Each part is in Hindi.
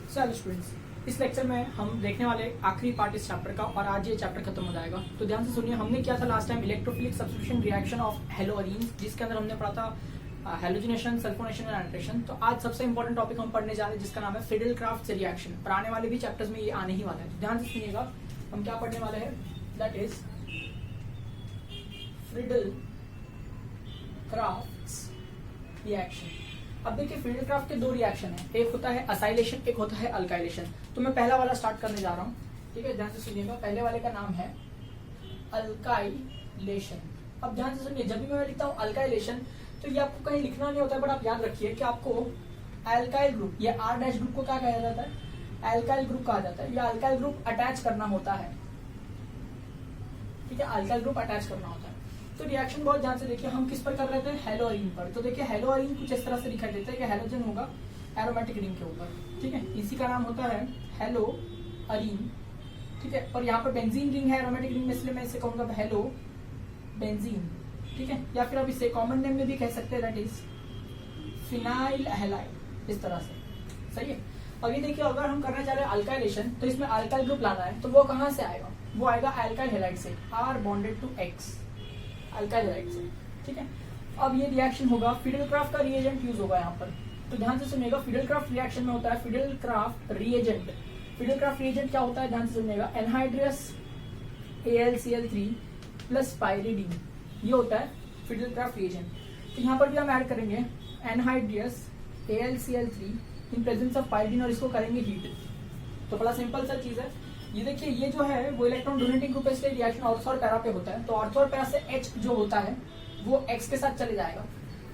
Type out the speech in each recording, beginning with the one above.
चलो स्टूडेंट्स, इस लेक्चर में हम देखने वाले आखिरी पार्ट इस चैप्टर का और आज ये चैप्टर खत्म हो जाएगा। तो ध्यान से सुनिए, हमने किया था last time electrophilic substitution reaction of haloarenes, जिसके अंदर हमने पढ़ा था हेलोजिनेशन, सल्फोनेशन एंड नाइट्रेशन। तो आज सबसे इंपॉर्टेंट टॉपिक हम पढ़ने जा रहे हैं जिसका नाम है फ्रीडल-क्राफ्ट रिएक्शन, और आने वाले भी चैप्टर्स में ये आने ही वाला है। तो ध्यान से सुनिएगा, हम क्या पढ़ने वाले हैं, दैट इज फ्रीडल-क्राफ्ट रिएक्शन। अब देखिए, फ्रीडल-क्राफ्ट के दो रिएक्शन है, एक होता है असाइलेशन, एक होता है अल्काइलेशन। तो मैं पहला वाला स्टार्ट करने जा रहा हूँ, ठीक है। ध्यान से सुनिएगा, पहले वाले का नाम है अल्काइलेशन। अब ध्यान से सुनिए, जब भी मैं लिखता हूँ अल्काइलेशन तो ये आपको कहीं लिखना नहीं होता है, बट आप याद रखिए कि आपको एल्काइल ग्रुप, ये आर डैश ग्रुप को क्या कहा जाता है, एल्काइल ग्रुप कहा जाता है। या अल्काइल ग्रुप अटैच करना होता है, ठीक है, अल्काइल ग्रुप अटैच करना होता है। तो रिएक्शन बहुत ध्यान से देखिए, हम किस पर कर रहे थे, हेलोअरीन पर। तो देखिए, हेलोअरीन कुछ इस तरह से दिखाई देता है कि हेलोजन होगा एरोमेटिक रिंग के ऊपर, ठीक है। इसी का नाम होता है हेलोअरीन, ठीक है। और यहाँ पर बेंजीन रिंग है एरोमेटिक रिंग में, इसलिए मैं इसे कहूंगा हेलो बेंजीन, ठीक है। या फिर आप इसे कॉमन नेम में भी कह सकते हैं, दैट इज फिनाइल हैलाइड, इस तरह से, सही है। अभी देखिए, अगर हम करना चाह रहे हैं अल्काइलेशन, तो इसमें अल्काइल ग्रुप लाना है, तो वो कहाँ से आएगा, वो आएगा अल्काइल हैलाइड से, R bonded to X, alkyl halide से, ठीक है। अब ये रिएक्शन होगा, फ्रीडल-क्राफ्ट का रिएजेंट यूज होगा यहाँ पर। तो ध्यान से सुनिएगा, फ्रीडल-क्राफ्ट रिएक्शन में होता है फ्रीडल-क्राफ्ट रिएजेंट। फ्रीडल-क्राफ्ट रिएजेंट क्या होता है, ध्यान से सुनिएगा, एनहाइड्रस AlCl3 प्लस पाइरिडीन, ये होता है फ्रीडल-क्राफ्ट रिएजेंट। तो यहाँ पर भी हम ऐड करेंगे anhydrous AlCl3 in presence of pyridine, और इसको करेंगे हीट। तो बड़ा सिंपल सा चीज है ये। देखिए, ये जो है वो इलेक्ट्रॉन डोनेटिंग ग्रुप है, इसलिए रिएक्शन ऑर्थो और पैरा पे होता है। तो ऑर्थो और पैरा से H जो होता है वो X के साथ चले जाएगा।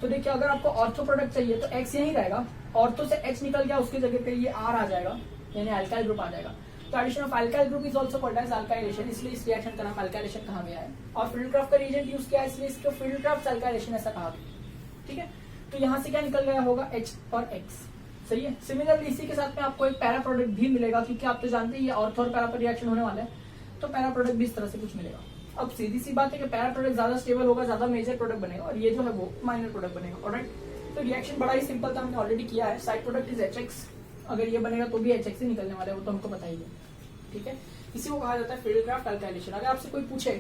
तो देखिए, अगर आपको ऑर्थो प्रोडक्ट चाहिए तो X यहीं रहेगा, ऑर्थो से H निकल गया, उसकी जगह पे ये R आ जाएगा, यानी अल्काइल ग्रुप आ जाएगा। तो addition of alkyl group is also called as alkylation, इसलिए इस रिएक्शन का नाम अल्काइलेशन कहा गया है। और फ्रीडल-क्राफ्ट का रिएजेंट यूज किया है, इसलिए इसको फ्रीडल-क्राफ्ट अल्काइलेशन ऐसा कहा गया, ठीक है। तो यहाँ से क्या निकल गया होगा, H और X, सही है। सिमिलरली इसी के साथ में आपको एक पैरा प्रोडक्ट भी मिलेगा, क्योंकि आप तो जानते हैं ये ऑर्थो और पैरा पर रिएक्शन होने वाला है, तो पैरा प्रोडक्ट भी इस तरह से कुछ मिलेगा। अब सीधी सी बात है कि पैरा प्रोडक्ट ज्यादा स्टेबल होगा, ज्यादा मेजर प्रोडक्ट बनेगा, और ये जो है वो माइनर प्रोडक्ट बनेगा, ऑलराइट। तो रिएक्शन बड़ा ही सिंपल था, हमने ऑलरेडी किया है। साइड प्रोडक्ट इज HX, अगर ये बनेगा तो भी HX ही निकलने वाला है, वो तो हमको पता ही है, ठीक है। इसी को कहा जाता है फ्रीडल-क्राफ्ट अल्काइलेशन। अगर आपसे कोई पूछे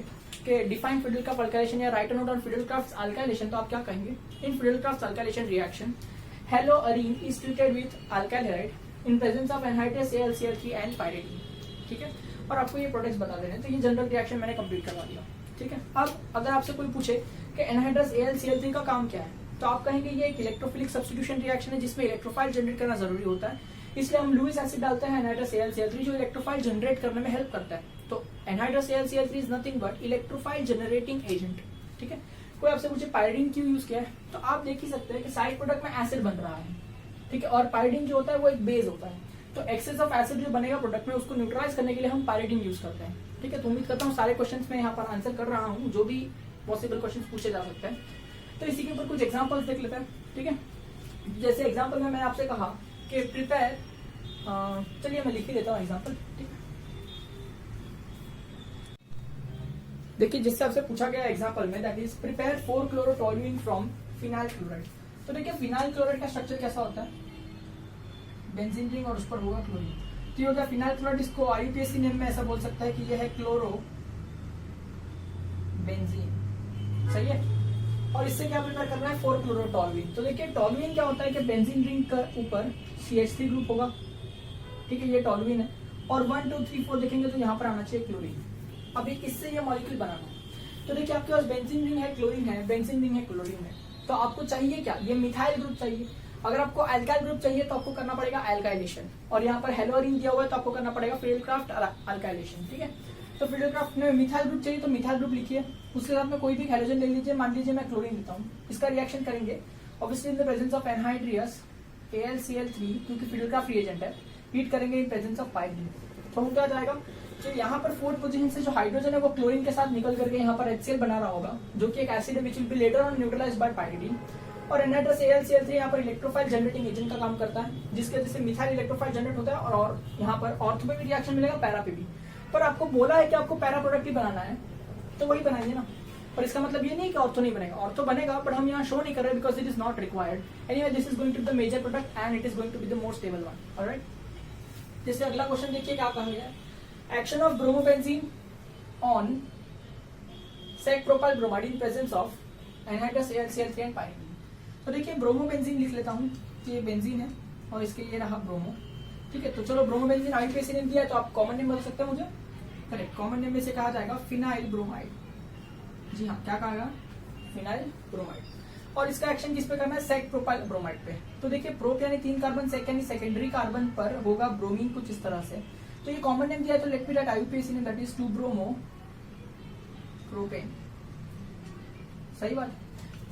कि डिफाइन फ्रीडल-क्राफ्ट अल्काइलेशन या write a note on Friedel Crafts alkylation, तो आप क्या कहेंगे, in Friedel Crafts alkylation reaction haloarene is treated with alkyl halide in presence of anhydrous AlCl3 and pyridine, ठीक है। और आपको ये प्रोडक्ट्स बता देने हैं। तो ये जनरल रिएक्शन मैंने कंप्लीट करवा दिया, ठीक है। अब अगर आपसे कोई पूछे कि एनहाइड्रस AlCl3 का काम क्या है, तो आप कहेंगे ये एक इलेक्ट्रोफिलिक सब्स्टिट्यूशन रिएक्शन है जिसमें इलेक्ट्रोफाइल जनरेट करना जरूरी होता है, इसलिए हम लुईस एसिड डालते हैं एनहाइड्रस AlCl3 जो इलेक्ट्रोफाइल जनरेट करने में हेल्प करता है। तो anhydrous AlCl3 is nothing but electrophile generating agent, ठीक है। कोई आपसे पूछे पाइरिडीन क्यों यूज किया है, तो आप देख ही सकते हैं कि साइड प्रोडक्ट में एसिड बन रहा है, ठीक है, और पाइरिडीन जो होता है वो एक बेस होता है। तो एक्सेस ऑफ एसिड जो बनेगा प्रोडक्ट में, उसको न्यूट्रलाइज करने के लिए हम पाइरिडीन यूज करते हैं, ठीक है। तो उम्मीद करता हूँ सारे क्वेश्चंस में यहाँ पर आंसर कर रहा हूँ, जो भी पॉसिबल क्वेश्चंस पूछे जा सकते हैं। तो इसी के ऊपर कुछ एग्जांपल्स देख लेते हैं, ठीक है। जैसे एग्जांपल में मैंने आपसे कहा कि प्रिपेयर, चलिए मैं लिख ही देता हूँ एग्जांपल, ठीक है। देखिए, जिससे आपसे पूछा गया एग्जांपल में, that is prepare 4-chlorotoluene from phenyl chloride. तो देखिए, फिनाइल क्लोराइड का स्ट्रक्चर कैसा होता है, बेंजीन रिंग और उस पर होगा क्लोरीन। तो ये होता है फिनाइल क्लोराइड, इसको IUPAC नेम में ऐसा बोल सकता है कि ये है क्लोरो बेंजीन, सही है। और इससे क्या प्रिपेयर करना है, 4-chlorotoluene। तो देखिए, टॉलुइन क्या होता है कि बेंजीन रिंग का ऊपर CH3 ग्रुप होगा, ठीक है, ये टॉलुइन है, और 1 2 3 4 देखेंगे तो यहाँ पर आना चाहिए क्लोरीन। अभी इससे ये मॉलिक्यूल बनाना है। तो देखिए, आपके पास बेंजीन रिंग है, क्लोरीन है, बेंजीन रिंग है, क्लोरीन है। तो आपको चाहिए क्या, ये मिथाइल ग्रुप चाहिए। अगर आपको अल्काइल ग्रुप चाहिए तो आपको करना पड़ेगा अल्काइलेशन, और यहाँ पर हेलोअरीन दिया हुआ है तो आपको करना पड़ेगा फ्रीडल-क्राफ्ट अल्काइलेशन, ठीक है। तो फ्रीडल-क्राफ्ट में मिथाइल ग्रुप चाहिए तो मिथाइल ग्रुप लिखिए, उसके साथ में कोई भी हेलोजन ले लीजिए, मान लीजिए मैं क्लोरीन लेता हूँ, इसका रिएक्शन करेंगे obviously in the presence of anhydrous AlCl3, क्योंकि फ्रीडल-क्राफ्ट रिएजेंट है, हीट करेंगे इन प्रेजेंस ऑफ पाइरिडीन। तो हो क्या जाएगा, तो यहाँ पर 4th पोजीशन से जो हाइड्रोजन है वो क्लोरीन के साथ निकल करके यहाँ पर HCl बना रहा होगा, जो कि एक एसिड है which will be later on neutralised by pyridine. और एनहाइड्रस AlCl3 यहाँ पर इलेक्ट्रोफाइल जनरेटिंग एजेंट का काम करता है, जिसके वजह से मिथाइल इलेक्ट्रोफाइल जनरेट होता है, और यहाँ पर ऑर्थो पे भी रिएक्शन मिलेगा, पैरा पे भी। पर आपको बोला है कि आपको पैरा प्रोडक्ट ही बनाना है, तो वही बनाएंगे ना। पर इसका मतलब ये नहीं कि ऑर्थो नहीं बनेगा, ऑर्थो बनेगा, बट हम यहाँ शो नहीं कर रहे because it is not required. Anyway, this is going to be the major product and it is going to be the most stable one, alright. जैसे अगला क्वेश्चन देखिए क्या कहा गया है, action of bromobenzene on sec propyl bromide in presence of anhydrous AlCl3 and pyridine. तो देखिए ब्रोमोबेंजीन लिख लेता हूँ, ये बेंजीन है और इसके लिए रहा ब्रोमो। ठीक है, तो चलो ब्रोमोबेंजीन IUPAC नेम दिया है तो आप कॉमन नेम बता सकते हैं मुझे। करेक्ट, कॉमन नेम में से कहा जाएगा फिनाइल ब्रोमाइड। जी हाँ, क्या कहा, फिनाइल ब्रोमाइड। और इसका एक्शन किस पे करना है, सेक प्रोपाइल ब्रोमाइड पे। तो देखिए प्रोप यानी 3 कार्बन, सेक यानी सेकेंडरी कार्बन पर होगा ब्रोमीन कुछ इस तरह से। तो ये कॉमन नेम दिया है तो let me right IUPAC name, that is 2 bromo propane. सही बात।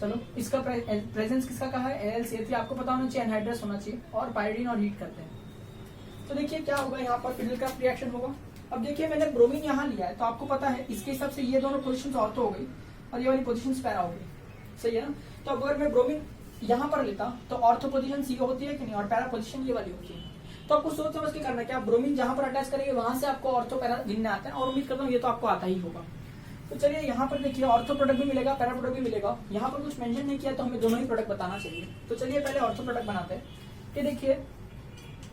चलो इसका प्रेजेंस किसका कहा है, AlCl3, आपको पता होना चाहिए एनहाइड्रस होना चाहिए, और पाइरीडीन और हीट करते हैं। तो देखिए क्या होगा, यहाँ पर फिडलक्राफ्ट रिएक्शन होगा। अब देखिए मैंने ब्रोमीन यहाँ लिया है तो आपको पता है इसके हिसाब से ये दोनों पोजीशंस ऑर्थो हो गई और ये वाली पोजीशंस पैरा हो गई। सही है ना। तो अगर मैं ब्रोमीन यहाँ पर लेता तो ऑर्थो पोजीशन सी होती है कि नहीं, और पैरा पोजीशन ये वाली होती है। तो आपको सोच समझ के करना है कि आप ब्रोमीन जहां पर अटैच करेंगे वहां से आपको ऑर्थो पैरा गिनने आता है, और उम्मीद करता हूँ ये तो आपको आता ही होगा। तो चलिए यहाँ पर देखिए ऑर्थो प्रोडक्ट भी मिलेगा, पैरा प्रोडक्ट भी मिलेगा। यहाँ पर कुछ मेंशन नहीं किया तो हमें दोनों ही प्रोडक्ट बताना चाहिए। तो चलिए पहले ऑर्थो प्रोडक्ट बनाते हैं। कि देखिए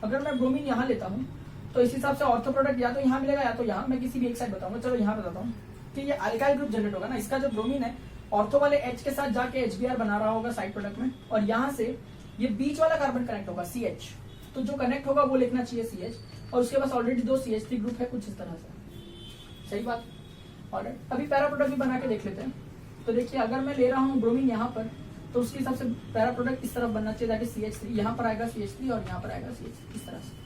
अगर मैं ब्रोमीन यहाँ लेता हूँ तो इस हिसाब से ऑर्थो प्रोडक्ट या तो यहाँ मिलेगा या तो यहाँ, मैं किसी भी एक साइड बताऊंगा। चलो यहाँ बताता हूँ कि ये अल्काइल ग्रुप जनरेट होगा ना, इसका जो ब्रोमीन है ऑर्थो वाले H के साथ जाके HBr बना रहा होगा साइड प्रोडक्ट में, और यहाँ से ये बीच वाला कार्बन कनेक्ट होगा CH। तो जो कनेक्ट होगा वो लिखना चाहिए CH, और उसके पास ऑलरेडी 2 CH3 ग्रुप है कुछ इस तरह से। सही बात। और अभी पैरा प्रोडक्ट भी बना के देख लेते हैं। तो देखिए अगर मैं ले रहा हूँ ब्रोमीन यहाँ पर तो उसके हिसाब से पैरा प्रोडक्ट इस तरफ बनना चाहिए, दैट इज CH3। यहाँ पर आएगा CH3 और यहाँ पर आएगा CH इस तरह से।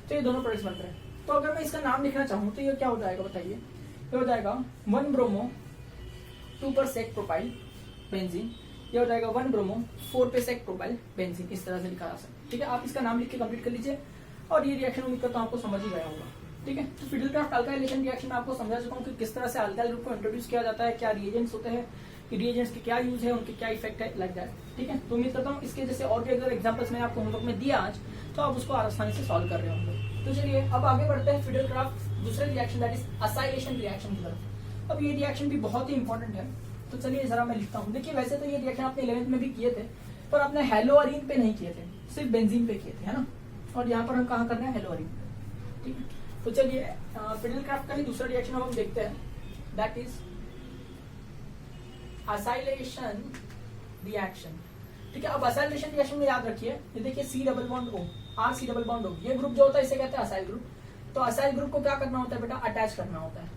तो ये दोनों प्रोडक्ट्स बन रहे हैं। तो अगर मैं इसका नाम लिखना चाहूँ तो ये क्या हो जाएगा बताइए, ये हो जाएगा 1 ब्रोमो 2 पर सेक प्रोपाइल बेंजीन। ये हो जाएगा 1 ब्रोमो 4 पे सेक प्रोपाइल बेंजीन। इस तरह से लिखा जा सकता है। ठीक है, आप इसका नाम लिख के कंप्लीट कर लीजिए, और ये रिएक्शन उम्मीद करता हूँ आपको समझ ही गया होगा। ठीक है, तो फिडलक्राफ्ट अल्काइलेशन रिएक्शन में आपको समझा चुका हूँ कि किस तरह से अल्काइल ग्रुप को इंट्रोड्यूस किया जाता है, क्या रिएजेंट्स होते हैं, रिएजेंट्स के क्या यूज है, उनके क्या इफेक्ट है, लाइक दैट। ठीक है, तो उम्मीद करता हूँ इसके जैसे और भी अगर एग्जांपल्स मैंने आपको होमवर्क में दिया आज तो आप उसको आसानी से सॉल्व कर रहे होंगे। तो चलिए अब आगे बढ़ते हैं फिडलक्राफ्ट दूसरे reaction that is acylation reaction की तरफ। अब ये रिएक्शन भी बहुत ही इंपॉर्टेंट है। तो चलिए जरा मैं लिखता हूँ। देखिए वैसे तो ये रिएक्शन आपने 11th में भी किए थे, पर आपने हेलोअरीन पे नहीं किए थे, सिर्फ बेंजीन पे किए थे, है ना। और यहाँ पर हम कहाँ कर रहे हैं, हेलोअरीन। ठीक है, तो चलिए फिडलक्राफ्ट का ही दूसरा रिएक्शन हम देखते हैं, दैट इज असाइलेशन रिएक्शन। ठीक है, अब असाइलेशन रिएक्शन में याद रखिए, ये देखिए C double bond O, R C double bond O, ये ग्रुप जो होता है इसे कहते हैं असाइल ग्रुप। तो असाइल ग्रुप को क्या करना होता है बेटा, अटैच करना होता है।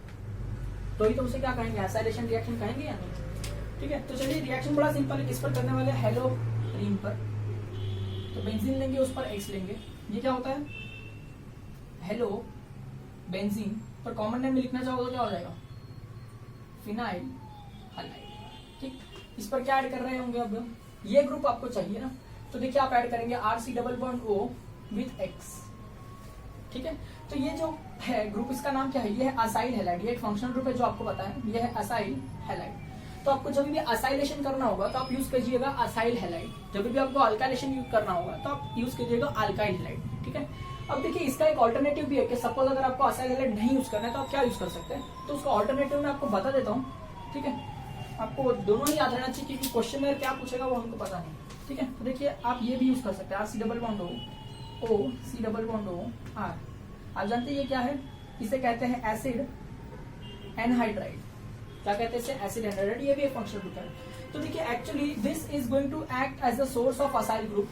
तो ही तो उसे क्या कहेंगे, असाइलेशन रिएक्शन कहेंगे या नहीं। ठीक है, तो चलिए रिएक्शन बड़ा सिंपल है, किस पर करने वाले, हेलोअरीन पर। तो बेंजीन लेंगे, उस पर X लेंगे। ये क्या होता है, हेलो बेंजीन, पर कॉमन नेम में लिखना चाहो तो क्या हो जाएगा, फिनाइल हैलाइड। ठीक, इस पर क्या ऐड कर रहे होंगे, अब ये ग्रुप आपको चाहिए ना, तो देखिए आप ऐड करेंगे RC double bond O with X। ठीक है, तो ये जो है ग्रुप, इसका नाम क्या है, ये है असाइल हैलाइड। ये एक फंक्शनल ग्रुप है जो आपको पता है, ये है असाइल हैलाइड। तो आपको जब भी असाइलेशन करना होगा तो आप यूज कीजिएगा असाइल हैलाइड, जब भी आपको अल्काइलेशन यूज करना होगा तो आप यूज कीजिएगा अल्काइल हैलाइड। ठीक है, अब देखिए इसका एक ऑल्टरनेटिव भी है कि सपोज अगर आपको असाइल हैलाइड नहीं यूज करना है तो आप क्या यूज कर सकते हैं, तो उसका ऑल्टरनेटिव मैं आपको बता देता हूँ। ठीक है, आपको दोनों ही याद रहना चाहिए क्योंकि क्वेश्चन में क्या पूछेगा वो हमको पता नहीं। ठीक है, तो देखिए आप ये भी यूज कर सकते हैं, RC double bond O C double bond O R। आप जानते हैं ये क्या है, इसे कहते हैं एसिड एनहाइड्राइड। क्या कहते हैं इसे, एसिड एनहाइड्राइड। ये भी एक फंक्शनल ग्रुप है। तो देखिए actually this is going to act as a source of acyl group,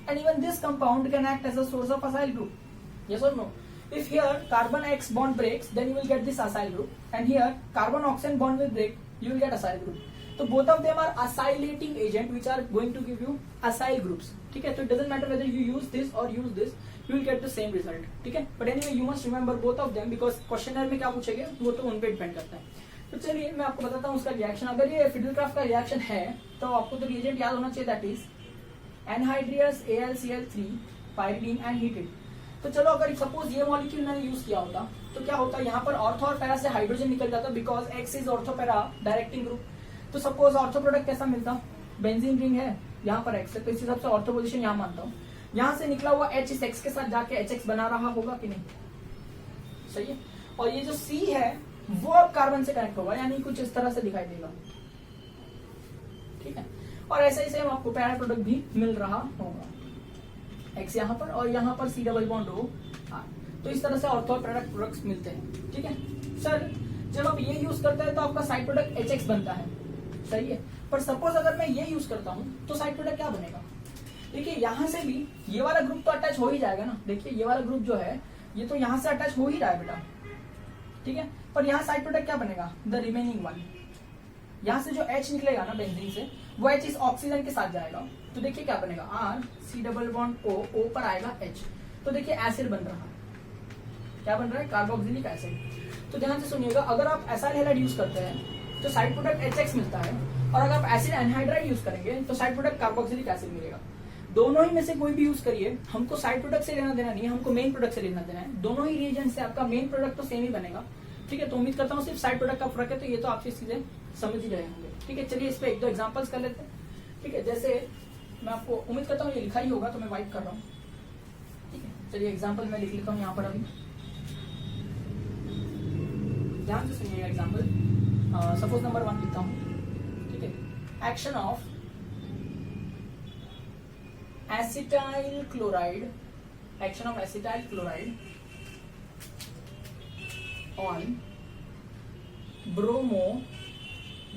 and even this compound can act as a source of acyl group. Yes और no? If here carbon X bond breaks, then you will get this acyl group, and here carbon oxygen bond will break, you will get acyl group. So both of them are acylating agent which are going to give you acyl groups. ठीक है, तो it doesn't matter whether you use this or use this, you will get the same result. ठीक है, but anyway you must remember both of them because questionnaire में क्या पूछेंगे वो तो उन पे डिपेंड करता है। तो चलिए मैं आपको बताता हूँ उसका रिएक्शन। अगर ये फिडलक्राफ्ट का रिएक्शन है तो आपको तो रिएजेंट याद होना चाहिए, that is anhydrous AlCl3 pyridine and heated. तो चलो अगर सपोज ये मॉलिक्यूल मैंने यूज किया होता तो क्या होता, यहाँ पर ऑर्थो और पैरा से हाइड्रोजन निकल जाता because X is ortho para directing group. तो सपोज ऑर्थो प्रोडक्ट कैसा मिलता, बेंजीन रिंग है यहाँ पर X है, तो इस हिसाब से ऑर्थो पोजीशन यहाँ मानता हूँ। यहाँ से निकला हुआ H इस X के साथ जाके HX बना रहा होगा कि नहीं, सही है। और ये जो C है वो अब कार्बन से कनेक्ट होगा, यानी कुछ इस तरह से दिखाई देगा। ठीक है, और ऐसे ही सेम आपको पैरा प्रोडक्ट भी मिल रहा होगा, X यहाँ पर और यहाँ पर C double bond O R। तो इस तरह से ऑर्थो प्रोडक्ट्स मिलते हैं। ठीक है सर, जब आप ये यूज करते हैं तो आपका साइड प्रोडक्ट HX बनता है, सही है। पर सपोज अगर मैं ये यूज करता हूँ तो साइड प्रोडक्ट क्या बनेगा? देखिए यहाँ से भी ये वाला ग्रुप तो अटैच हो ही जाएगा ना। देखिए ये वाला ग्रुप जो है ये तो यहाँ से अटैच हो ही रहा है बेटा, ठीक है। पर यहाँ साइड प्रोडक्ट क्या बनेगा? The remaining one. यहाँ से जो H निकलेगा ना बेंजीन से, वो H इस ऑक्सीजन के साथ जाएगा। तो देखिए क्या बनेगा? R(C)O पर आएगा H। तो देखिए एसिड बन रहा है। क्या बन रहा है? Carboxylic acid. तो ध्यान से सुनिएगा, अगर आप एसाइल हैलाइड यूज करते हैं तो साइड प्रोडक्ट HX मिलता है, और अगर आप एसिड एनहाइड्राइड यूज करेंगे तो साइड प्रोडक्ट कार्बोक्सिलिक एसिड मिलेगा। दोनों ही में से कोई भी यूज करिए, हमको साइड प्रोडक्ट से लेना देना नहीं है, हमको मेन प्रोडक्ट से लेना देना है। दोनों ही रिएजेंट से आपका मेन प्रोडक्ट तो सेम ही बनेगा। ठीक है, तो उम्मीद करता हूँ सिर्फ साइड प्रोडक्ट का फर्क है, तो ये तो आप चीजें समझ ही रहे होंगे। ठीक है, चलिए इस पे एक दो एग्जांपल्स कर लेते हैं। ठीक है, जैसे मैं आपको उम्मीद करता हूँ ये लिखा ही होगा, तो मैं वाइप कर रहा हूँ। ठीक है, चलिए एग्जाम्पल मैं लिख लेता हूँ यहाँ पर। अभी ध्यान से सुनिएगा एग्जाम्पल। सपोज नंबर 1 लिखता हूँ। ठीक है, action of acetyl chloride, action of acetyl chloride on bromo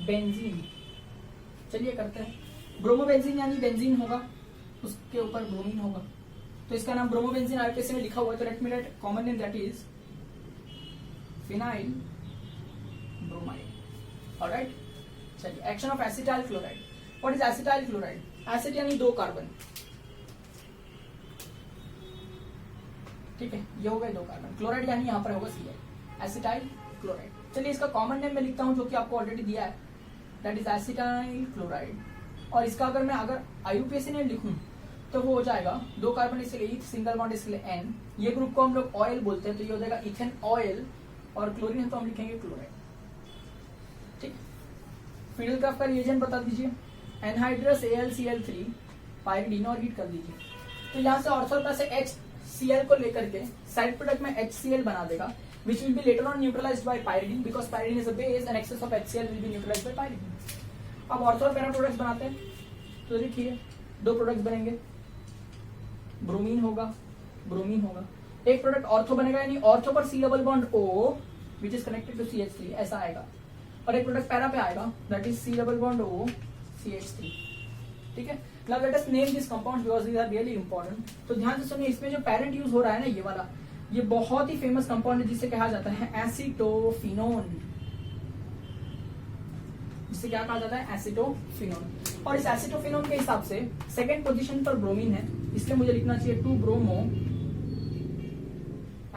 benzene. चलिए करते हैं। ब्रोमो बेंजीन यानी बेंजीन होगा, उसके ऊपर ब्रोमीन होगा, तो इसका नाम ब्रोमो बेंजीन आरकेसी में लिखा हुआ है। तो let me write common name, that is phenyl bromide. Alright, चलिए action of acetyl chloride. What is acetyl chloride? Acid यानी 2 कार्बन। ठीक है, ये हो गए 2 कार्बन। क्लोराइड यानी यहाँ पर होगा Cl, एसिटाइल क्लोराइड। चलिए इसका कॉमन नेम मैं लिखता हूँ जो कि आपको ऑलरेडी दिया है, दैट इज एसिटाइल क्लोराइड। और इसका अगर मैं IUPAC नेम लिखूं तो वो हो जाएगा 2 कार्बन इसलिए ईथ, सिंगल बॉन्ड इसलिए N। ये ग्रुप को हम लोग ऑयल बोलते हैं, तो ये हो जाएगा इथेन ऑयल, और क्लोरीन है तो हम लिखेंगे क्लोराइड। ठीक, फिडेलक्राफ्ट का रिएजेंट बता दीजिए। एनहाइड्रस AlCl3 पायरिडीन, और हीट कर दीजिए। तो यहाँ से ऑर्थो प्लस HCl को लेकर के साइड प्रोडक्ट में HCl बना देगा, which will be later on neutralized by pyridine because pyridine is a base and excess of HCl will be neutralized by pyridine. अब ऑर्थो और पैरा प्रोडक्ट्स बनाते हैं, तो देखिए 2 प्रोडक्ट्स बनेंगे, ब्रोमीन होगा, ब्रोमीन होगा। एक प्रोडक्ट ऑर्थो बनेगा यानी ऑर्थो पर C double bond O which is connected to CH3 ऐसा आएगा, और एक प्रोडक्ट पैरा पे आएगा that is C double bond O CH3। ठीक है, now let us name these compounds because these are really important। तो ध्यान से सुनिए, इसमें जो पैरेंट यूज हो रहा है ना ये वाला, ये बहुत ही फेमस कंपाउंड है जिसे कहा जाता है एसिटोफिनोन। जिसे क्या कहा जाता है? एसिटोफिनोन। और इस एसिटोफिनोन के हिसाब से सेकंड पोजीशन पर ब्रोमीन है, इसलिए मुझे लिखना चाहिए 2 ब्रोमो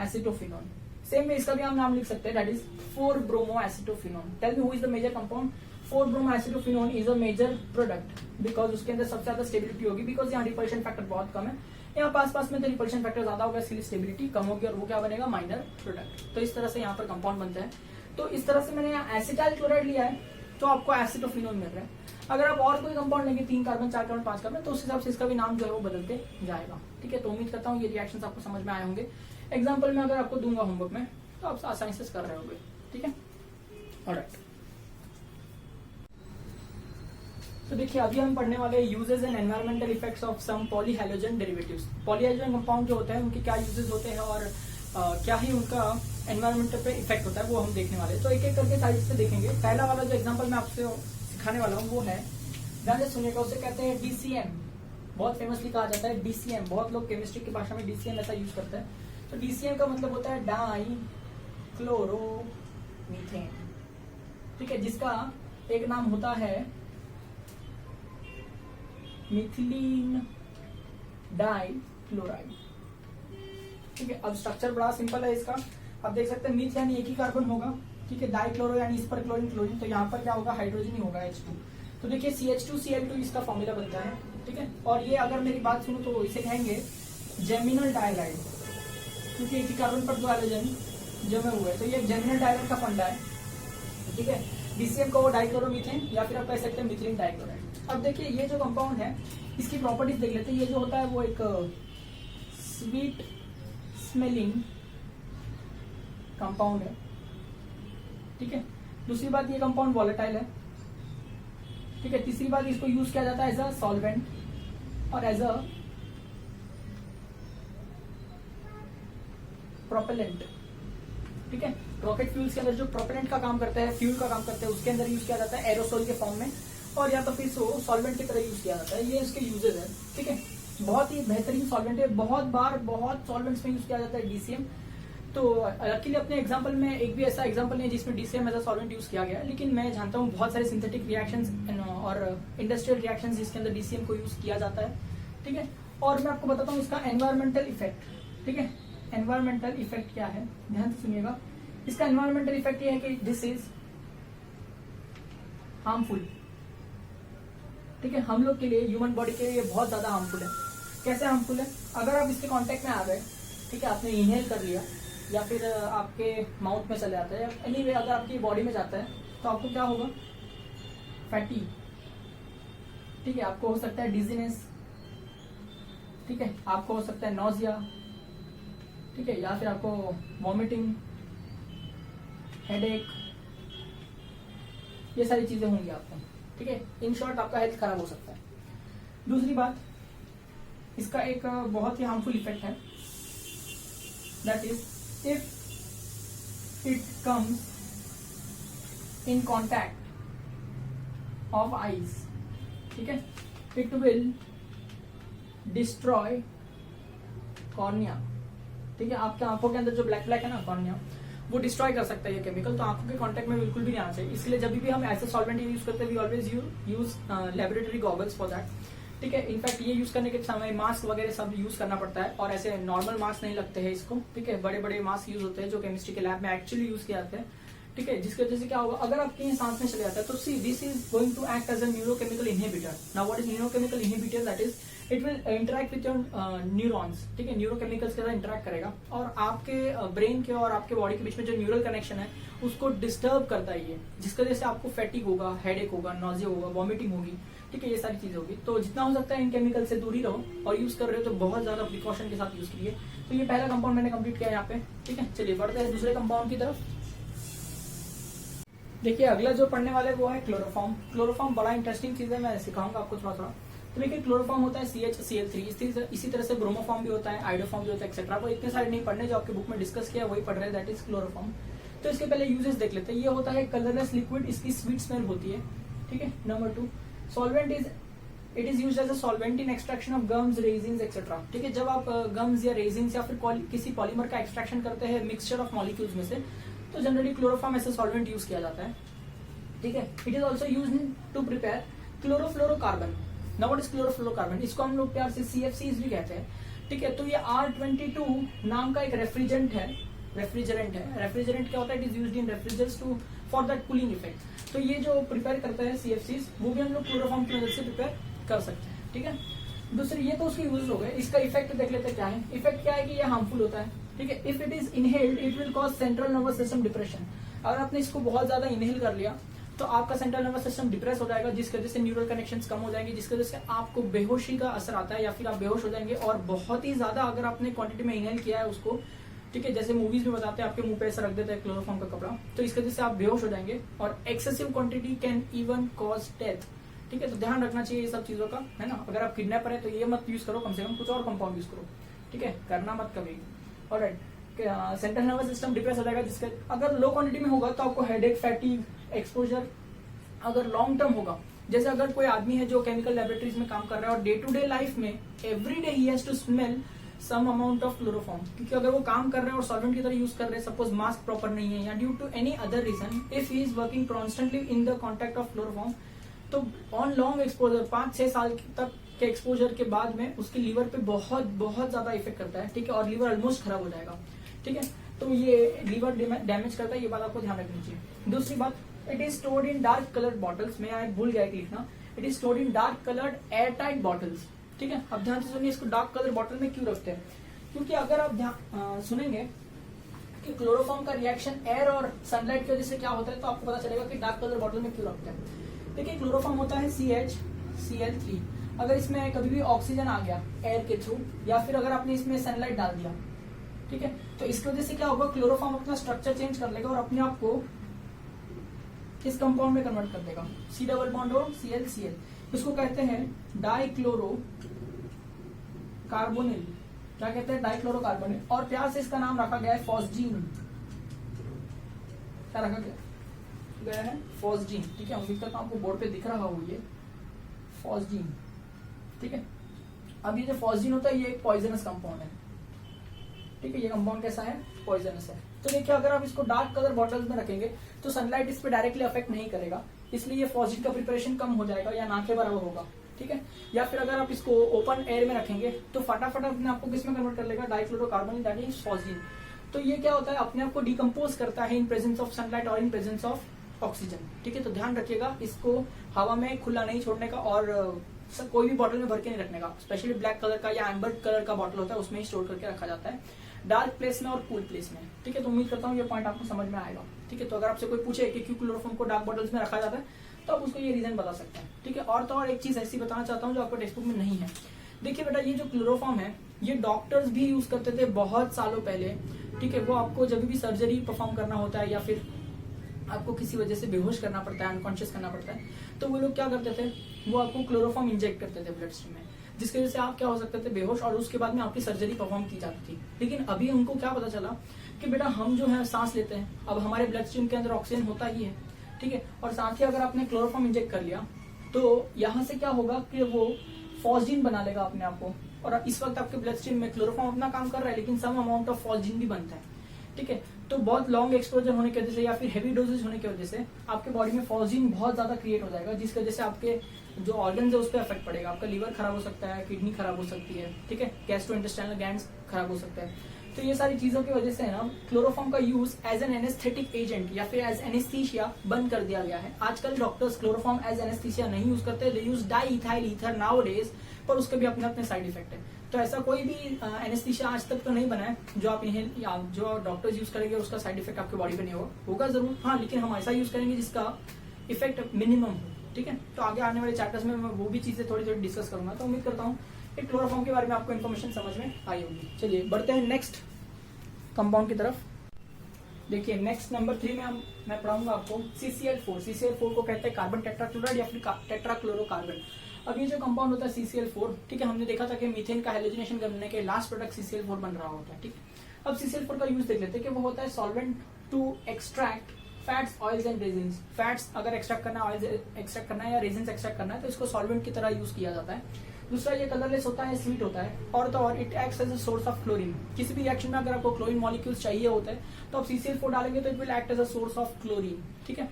एसिटोफिनोन। सेम में इसका भी हम नाम लिख सकते हैं, that is 4 bromo acetophenone. Tell me who is the major compound? 4 bromo acetophenone is a major product because उसके अंदर सबसे ज्यादा स्टेबिलिटी होगी, बिकॉज यहाँ रिपल्शन फैक्टर बहुत कम है। यहाँ पास में तो रिपल्शन फैक्टर ज्यादा होगा, इसलिए स्टेबिलिटी कम होगी, और वो क्या बनेगा? Minor product. तो इस तरह से यहाँ पर कंपाउंड बनते हैं। तो इस तरह से मैंने यहाँ एसिटाइल क्लोराइड लिया है, तो आपको एसिटोफिनोन मिल रहा है। अगर आप और कोई कंपाउंड लेंगे 3 कार्बन, 4 कार्बन, 5 कार्बन, तो उस हिसाब से इसका भी नाम जो है वो बदलते जाएगा। ठीक है, तो उम्मीद करता हूँ ये रिएक्शंस आपको समझ में आए होंगे। एग्जाम्पल में अगर आपको दूंगा होमवर्क में, तो आप आसानी से कर रहे होंगे। ठीक है, ऑलराइट। तो देखिए अभी हम पढ़ने वाले uses and environmental effects of some polyhalogen derivatives. Polyhalogen compound जो होते हैं उनके क्या यूजेस होते हैं और क्या ही उनका एनवायरमेंट पे इफेक्ट होता है, वो हम देखने वाले हैं। तो एक एक करके साइड से देखेंगे। पहला वाला जो एग्जांपल मैं आपसे सिखाने वाला हूँ वो है, ध्यान से सुनिएगा, उसे कहते हैं DCM। बहुत फेमसली कहा जाता है DCM, बहुत लोग केमिस्ट्री की भाषा में DCM ऐसा यूज करते हैं। तो DCM का मतलब होता है डाई क्लोरोमीथेन। ठीक है, जिसका एक नाम होता है मिथिलीन डाइक्लोराइड। ठीक है, अब स्ट्रक्चर बड़ा सिंपल है इसका। अब देख सकते हैं मिथ यानी एक ही कार्बन होगा, ठीक है, डाइक्लोरो यानी इस पर क्लोरीन क्लोरीन, तो यहाँ पर क्या होगा? हाइड्रोजन ही होगा, H2। तो देखिए CH2Cl2 इसका फॉर्मूला बनता है। ठीक है, और ये अगर मेरी बात सुनो तो इसे कहेंगे जेमिनल डाइलाइड, क्योंकि एक ही कार्बन पर 2 हाइड्रोजन जमे हुए, तो ये जेमिनल डाइलाइड का फंडा है। ठीक है, DCM को डाइक्लोरोमीथेन या फिर आप कह सकते हैं मिथिलीन डाइक्लोराइड। अब देखिए ये जो कंपाउंड है इसकी प्रॉपर्टीज देख लेते हैं। ये जो होता है वो एक स्वीट स्मेलिंग कंपाउंड है। ठीक है, दूसरी बात ये कंपाउंड वॉलेटाइल है। ठीक है, तीसरी बात इसको यूज किया जाता है एज अ सॉल्वेंट और एज अ प्रोपेलेंट, ठीक है। रॉकेट फ्यूल्स के अंदर जो प्रोपेलेंट का काम करता है, फ्यूल का काम करता है, उसके अंदर यूज किया जाता है एरोसोल के फॉर्म में, और या तो फिर सॉल्वेंट की तरह यूज किया जाता है। ये इसके यूजेस है, ठीक है। बहुत ही बेहतरीन सॉल्वेंट है, बहुत बार बहुत सॉल्वेंट्स में यूज किया जाता है डीसीएम। तो लकीली अपने एग्जांपल में एक भी ऐसा एग्जांपल नहीं है जिसमें DCM as a solvent use किया गया है, लेकिन मैं जानता हूँ बहुत सारे सिंथेटिक रिएक्शंस और इंडस्ट्रियल रिएक्शंस जिसके अंदर डीसीएम को यूज किया जाता है, ठीक है। और मैं आपको बताता हूँ इसका एनवायरमेंटल इफेक्ट, ठीक है। एनवायरमेंटल इफेक्ट क्या है, ध्यान से सुनिएगा। इसका एनवायरमेंटल इफेक्ट ये है कि दिस इज हार्मफुल, ठीक है। हम लोग के लिए, ह्यूमन बॉडी के लिए बहुत ज्यादा हार्मफुल है। कैसे हार्मफुल है? अगर आप इसके कांटेक्ट में आ गए, ठीक है, आपने इनहेल कर लिया या फिर आपके माउथ में चले जाता है, एनीवे अगर आपकी बॉडी में जाता है तो आपको क्या होगा? फैटी, ठीक है। आपको हो सकता है डिजीनेस, ठीक है। आपको हो सकता है नॉजिया, ठीक है, या फिर आपको वॉमिटिंग, हेडेक, ये सारी चीजें होंगी आपको, ठीक है। इन शॉर्ट आपका हेल्थ खराब हो सकता है। दूसरी बात, इसका एक बहुत ही हार्मफुल इफेक्ट है, that is if it comes in contact of eyes, ठीक है, इट विल डिस्ट्रॉय कॉर्निया, ठीक है। आपके आंखों के अंदर जो ब्लैक ब्लैक है ना कॉर्निया, वो डिस्ट्रॉय कर सकता है ये केमिकल, तो आंखों के कांटेक्ट में बिल्कुल भी नहीं आना चाहिए। इसलिए जब भी हम ऐसे सॉल्वेंट यूज करते हैं, we always use laboratory goggles for that, ठीक है। इनफैक्ट ये यूज करने के समय मास्क वगैरह सब यूज करना पड़ता है, और ऐसे नॉर्मल मास्क नहीं लगते हैं इसको, ठीक है। बड़े बड़े मास्क यूज होते हैं जो केमिस्ट्री के लैब में एक्चुअली यूज किए जाते हैं, ठीक है। जिसकी वजह से क्या होगा, अगर आपके सांस में चले जाता है तो see this is going to act as a neurochemical inhibitor. Now what is neurochemical inhibitor? That is it will interact with your neurons, ठीक है। न्यूरोकेमिकल्स के साथ इंटरेक्ट करेगा और आपके ब्रेन के और आपके बॉडी के बीच में जो न्यूरल कनेक्शन है उसको डिस्टर्ब करता है ये, जिसकी वजह से आपको फैटिक होगा, हेडेक होगा, नॉजिया होगा, वॉमिटिंग होगी, ठीक है। ये सारी चीजें होगी। तो जितना हो सकता है इन केमिकल से दूरी रहो, और यूज कर रहे हो तो बहुत ज्यादा प्रिकॉशन के साथ यूज कीजिए। तो ये पहला कंपाउंड मैंने कंप्लीट किया यहाँ पे, ठीक है। चलिए बढ़ते हैं दूसरे कंपाउंड की तरफ। देखिए अगला जो पढ़ने वाले वो है क्लोरोफॉर्म। क्लोरोफॉर्म बड़ा इंटरेस्टिंग चीज है, मैं सिखाऊंगा आपको थोड़ा थोड़ा। तो देखिए क्लोरोफॉर्म होता है CHCl3, इसी तरह से ब्रोमोफॉर्म भी होता है, आइडोफॉर्म भी होता है, एक्सेट्रा। वो इतने सारे नहीं पढ़ने, जो आपके बुक में डिस्कस किया वही पढ़ रहे हैं, दैट इज क्लोरोफॉर्म। तो इसके पहले यूजेस देख लेते हैं। ये होता है कलरलेस लिक्विड, इसकी स्वीट स्मेल होती है, ठीक है। Number 2, solvent it is used as a solvent in extraction of gums, resins etcetera, ठीक है। जब आप गम्स या रेजिन्स या फिर किसी पॉलीमर का एक्सट्रैक्शन करते हैं मिक्सचर ऑफ मॉलिक्यूल्स में से, तो जनरली क्लोरोफॉर्म ऐसे सॉल्वेंट यूज किया जाता है, ठीक है। It is also use to prepare chlorofluorocarbon. Now what is chlorofluorocarbon? इसको हम लोग प्यार से CFCs भी कहते हैं, ठीक है। तो ये R22 नाम का एक रेफ्रिजरेंट है। रेफ्रिजरेंट क्या होता है? It is used in refrigerators to for that cooling effect. तो ये जो प्रिपेयर करता है CFCs, वो भी हम लोग क्लोरोफॉर्म की मदद से प्रिपेयर कर सकते हैं, ठीक है। दूसरी, ये तो उसके यूज हो गए। इसका इफेक्ट देख लेते हैं क्या है। इफेक्ट क्या है कि ये हार्मफुल होता है, ठीक है। If it is inhaled it will cause central nervous system depression. अगर आपने इसको बहुत ज्यादा इनहेल कर लिया तो आपका सेंट्रल नर्वस सिस्टम डिप्रेस हो जाएगा, जिसकी वजह से न्यूरल कनेक्शंस कम हो जाएंगे, जिसकी वजह से आपको बेहोशी का असर आता है, या फिर आप बेहोश हो जाएंगे। और बहुत ही ज्यादा अगर आपने क्वांटिटी में इनहेल किया है उसको, ठीक है, जैसे मूवीज में बताते हैं आपके मुंह पे ऐसा रख देते हैं क्लोरोफॉर्म का कपड़ा, तो इसकी वजह से आप बेहोश हो जाएंगे। और excessive quantity can even cause death, ठीक है। तो ध्यान रखना चाहिए ये सब चीजों का, है ना। अगर आप किडनैपर है तो ये मत यूज करो, कम से कम कुछ और कंपाउंड यूज करो, ठीक है, करना मत कभी। Alright, central nervous system depress हो जाएगा, जिसके अगर लो क्वांटिटी में होगा तो आपको हेडेक, फैटीग, एक्सपोजर। अगर लॉन्ग टर्म होगा, जैसे अगर कोई आदमी है जो केमिकल लेबोरेटरीज में काम कर रहा है और डे टू डे लाइफ में every day he has to smell some amount of chloroform, क्योंकि अगर वो काम कर रहे हैं और सॉल्वेंट की तरह यूज कर रहे हैं, सपोज मास्क प्रॉपर नहीं है या due to any other reason, if he is working constantly in the contact of chloroform, तो ऑन लॉन्ग एक्सपोजर 5-6 साल तक के एक्सपोजर के बाद में उसके लीवर पे बहुत बहुत ज्यादा इफेक्ट करता है, ठीक है। और लीवर ऑलमोस्ट खराब हो जाएगा, ठीक है। तो ये लीवर डैमेज करता है, ये बात आपको ध्यान रखनी चाहिए। दूसरी बात, it is stored in dark coloured bottles. मैं यहाँ भूल गया लिखना, it is stored in dark coloured air tight bottles, ठीक है। अब ध्यान से सुनिए, इसको डार्क कलर बॉटल में क्यों रखते हैं? क्योंकि अगर आप सुनेंगे कि क्लोरोफॉर्म का रिएक्शन एयर और सनलाइट की वजह से क्या होता है, तो आपको पता चलेगा कि डार्क कलर बॉटल में क्यों रखते हैं। देखिए क्लोरोफॉर्म होता है CHCl3। अगर इसमें कभी भी ऑक्सीजन आ गया एयर के थ्रू, या फिर अगर आपने इसमें सनलाइट डाल दिया, ठीक है, तो इसकी वजह से क्या होगा, क्लोरोफॉर्म अपना स्ट्रक्चर चेंज कर लेगा और अपने आप को किस कंपाउंड में कन्वर्ट कर देगा, C डबल बॉन्ड और ClCl। इसको कहते हैं डाइक्लोरो कार्बोनिल, क्या कहते हैं, डाइक्लोरोकार्बन है। और प्यार से इसका नाम रखा गया है फॉस्जीन। क्या रखा गया है, फॉस्जीन। ठीक है, उम्मीद करता हूं आपको बोर्ड पे दिख रहा हो ये फॉस्जीन। ठीक है, अब ये जो फॉस्जीन होता है ये एक पॉइजनस कंपाउंड है। ठीक है, ये कंपाउंड कैसा है, पॉइजनस है। तो देखिए अगर आप इसको डार्क कलर बॉटल्स में रखेंगे तो सनलाइट इस पे डायरेक्टली अफेक्ट नहीं करेगा, इसलिए ये फॉस्जीन का प्रिपरेशन कम हो जाएगा या ना के बराबर होगा। ठीक है, या फिर अगर आप इसको ओपन एयर में रखेंगे तो फटाफट अपने आपको किस में कन्वर्ट कर लेगा, डाइक्लोरोकार्बन, दैट इज फॉस्जीन। तो ये क्या होता है, अपने आप को डिकम्पोज करता है इन प्रेजेंस ऑफ सनलाइट और इन प्रेजेंस ऑफ ऑक्सीजन। ठीक है, तो ध्यान रखिएगा इसको हवा में खुला नहीं छोड़ने का और कोई भी बॉटल में भर के नहीं रखने का। स्पेशली ब्लैक कलर का या एम्बर कलर का बॉटल होता है उसमें ही स्टोर करके रखा जाता है, डार्क प्लेस में और कूल प्लेस में। ठीक है, तो उम्मीद करता हूँ ये पॉइंट आपको समझ में आएगा। ठीक है, तो अगर आपसे कोई पूछे कि क्यों क्लोरोफॉर्म को डार्क बॉटल्स में रखा जाता है तो आप उसको ये रीजन बता सकते हैं। ठीक है, और तो और एक चीज ऐसी बताना चाहता हूँ जो आपको टेक्स्ट बुक में नहीं है। देखिए बेटा, ये जो क्लोरोफॉर्म है ये डॉक्टर्स भी यूज करते थे बहुत सालों पहले। ठीक है, वो आपको जब भी सर्जरी परफॉर्म करना होता है या फिर आपको किसी वजह से बेहोश करना पड़ता है, अनकॉन्शियस करना पड़ता है, तो वो लोग क्या करते थे, वो आपको क्लोरोफॉर्म इंजेक्ट करते थे ब्लड स्ट्रीम में, जिसकी वजह से आप क्या हो सकते थे, बेहोश, और उसके बाद में आपकी सर्जरी परफॉर्म की जाती थी। लेकिन अभी उनको क्या पता चला कि बेटा हम जो है सांस लेते हैं, अब हमारे ब्लड स्ट्रीम के अंदर ऑक्सीजन होता ही है। ठीक है, और साथ ही अगर आपने क्लोरोफॉर्म इंजेक्ट कर लिया तो यहाँ से क्या होगा कि वो फॉस्जीन बना लेगा अपने आप को, और इस वक्त आपके ब्लड स्ट्रीम में क्लोरोफॉर्म अपना काम कर रहा है लेकिन सम अमाउंट ऑफ फॉस्जीन भी बनता है। ठीक है, तो बहुत लॉन्ग एक्सपोजर होने की वजह से या फिर हेवी डोजेज होने की वजह से आपके बॉडी में फॉस्जीन बहुत ज्यादा क्रिएट हो जाएगा, जिसकी वजह से आपके जो ऑर्गन्स है उस पर इफेक्ट पड़ेगा। आपका लीवर खराब हो सकता है, किडनी खराब हो सकती है। ठीक है, गैस्ट्रोइंटेस्टाइनल ग्लैंड्स खराब हो सकता है। तो ये सारी चीजों की वजह से ना क्लोरोफॉर्म का use as an anaesthetic agent या फिर एज एनेस्थीसिया बंद कर दिया गया है। आजकल डॉक्टर्स क्लोरोफॉर्म एज एनेस्थीसिया नहीं यूज करते, दे यूज डाईइथाइल ईथर नाउअडेज, पर उसके भी अपने अपने साइड इफेक्ट है। तो ऐसा कोई भी एनेस्थीसिया आज तक तो नहीं बना है जो आप जो डॉक्टर्स यूज करेंगे उसका साइड इफेक्ट आपके बॉडी पे नहीं होगा जरूर, हाँ, लेकिन हम ऐसा यूज करेंगे जिसका इफेक्ट मिनिमम हो। ठीक है, तो आगे आने वाले चैप्टर्स में मैं वो भी चीजें थोड़ी थोड़ी डिस्कस करूंगा। तो उम्मीद करता हूँ कि क्लोरोफॉर्म के बारे में आपको इन्फॉर्मेशन समझ में आई होगी। चलिए बढ़ते हैं नेक्स्ट कंपाउंड की तरफ। देखिए नेक्स्ट नंबर 3 में मैं पढ़ाऊंगा आपको CCl4। CCl4 को कहते हैं कार्बन टेट्राक्लोराइड या फिर टेट्राक्लोरोकार्बन। अब ये जो कंपाउंड होता है CCl4, ठीक है, हमने देखा था कि मीथेन का हेलोजिनेशन करने के लास्ट प्रोडक्ट CCl4 बन रहा होता है। ठीक, अब CCl4 का यूज देख लेते हैं कि वो होता है solvent to extract fats, oils and resins. Fats अगर एक्सट्रैक्ट करना है, ऑयल्स एक्सट्रैक्ट करना है या रेजिन्स एक्सट्रैक्ट करना है तो इसको सॉल्वेंट की तरह यूज किया जाता है। दूसरा, ये कलरलेस होता है, स्वीट होता है, और तो और it acts as a source of chlorine. किसी भी रिएक्शन में अगर आपको क्लोरीन मॉलिक्यूल्स चाहिए होते हैं तो आप CCl4 डालेंगे तो it will act as a source of chlorine. ठीक है,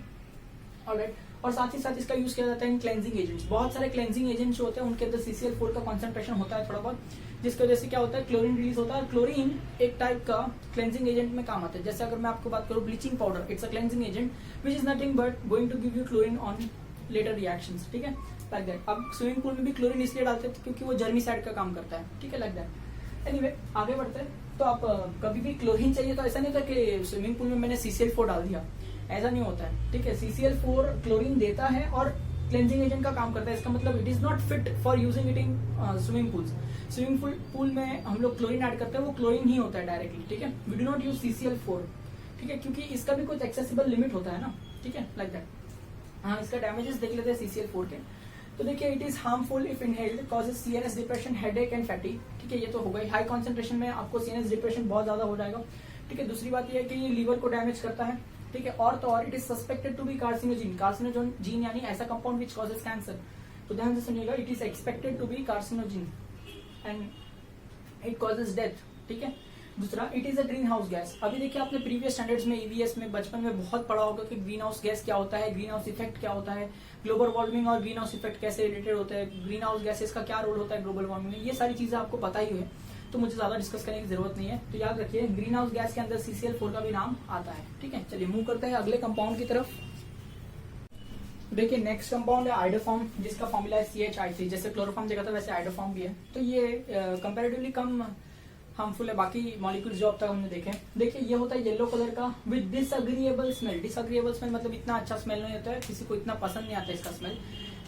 ऑलराइट। और साथ ही साथ इसका यूज किया जाता है इन क्लेंजिंग एजेंट्स। बहुत सारे क्लेंजिंग एजेंट्स जो होते हैं उनके अंदर CCl4 का कॉन्सेंट्रेशन होता है थोड़ा बहुत, जिसकी वजह से क्या होता है, क्लोरीन रिलीज होता है। क्लोरीन एक टाइप का क्लेंजिंग एजेंट में काम आता है। जैसे अगर मैं आपको बात करूं bleaching powder, it's a cleansing agent which is nothing but going to give you chlorine on later reactions. ठीक है, लाइक दैट। अब स्विमिंग पूल में भी क्लोरीन इसलिए डालते हैं क्योंकि वो जर्मीसाइड का काम करता है। ठीक है, लाइक दैट। एनीवे आगे बढ़ते हैं। तो आप कभी भी क्लोरीन चाहिए तो ऐसा नहीं होता कि स्विमिंग पूल में मैंने CCl4 डाल दिया, ऐसा नहीं होता है। ठीक है, CCl4 क्लोरीन देता है और क्लेंजिंग एजेंट का काम करता है। इसका मतलब it is not fit for using it in swimming pools. Swimming pool में हम लोग क्लोरीन ऐड करते हैं, वो क्लोरीन ही होता है डायरेक्टली। ठीक है, we do not use CCl4। ठीक है, क्योंकि इसका भी कुछ एक्सेसिबल लिमिट होता है ना। ठीक है, लाइक दैट। हाँ, इसका डैमेजेस देख लेते हैं CCl4 के। तो देखिए it is harmful if inhaled, causes CNS depression, headache and fatigue. ठीक है, ये तो हो गई। हाई कॉन्सेंट्रेशन में आपको CNS डिप्रेशन बहुत ज्यादा हो जाएगा। ठीक है, दूसरी बात ये है कि ये लीवर को डैमेज करता है। ठीक है, और तो और it is suspected to be carcinogen. Carcinogen यानी ऐसा कंपाउंड विच कॉजेज कैंसर। तो ध्यान से सुनिएगा, it is expected to be carcinogen and it causes death. ठीक है, दूसरा, it is a greenhouse gas. अभी देखिए आपने प्रीवियस स्टैंडर्ड्स में EVS में बचपन में बहुत पढ़ा होगा कि ग्रीन हाउस गैस क्या होता है, ग्रीन हाउस इफेक्ट क्या होता है, ग्लोबल वार्मिंग और ग्रीन हाउस इफेक्ट कैसे रिलेटेड होते हैं, ग्रीन हाउस गैसेस का क्या रोल होता है ग्लोबल वार्मिंग में। ये सारी चीजें आपको पता ही है, तो मुझे ज्यादा डिस्कस करने की जरूरत नहीं है। तो याद रखिए ग्रीन हाउस गैस के अंदर CCl4 का भी नाम आता है। ठीक है, चलिए मूव करते हैं अगले कंपाउंड की तरफ। देखिए नेक्स्ट कंपाउंड है आइडोफॉर्म, जिसका फॉर्मूला है CH3। जैसे क्लोरोफॉर्म देखा था वैसे आइडोफॉर्म भी है। तो ये कंपैरेटिवली कम हार्मफुल है बाकी मॉलिक्यूल्स जो अब तक हमने देखे। देखिए ये होता है येलो कलर का विद डिसअग्रीएबल स्मेल। डिसअग्रीएबल स्मेल मतलब इतना अच्छा स्मेल नहीं होता है, किसी को इतना पसंद नहीं आता इसका स्मेल।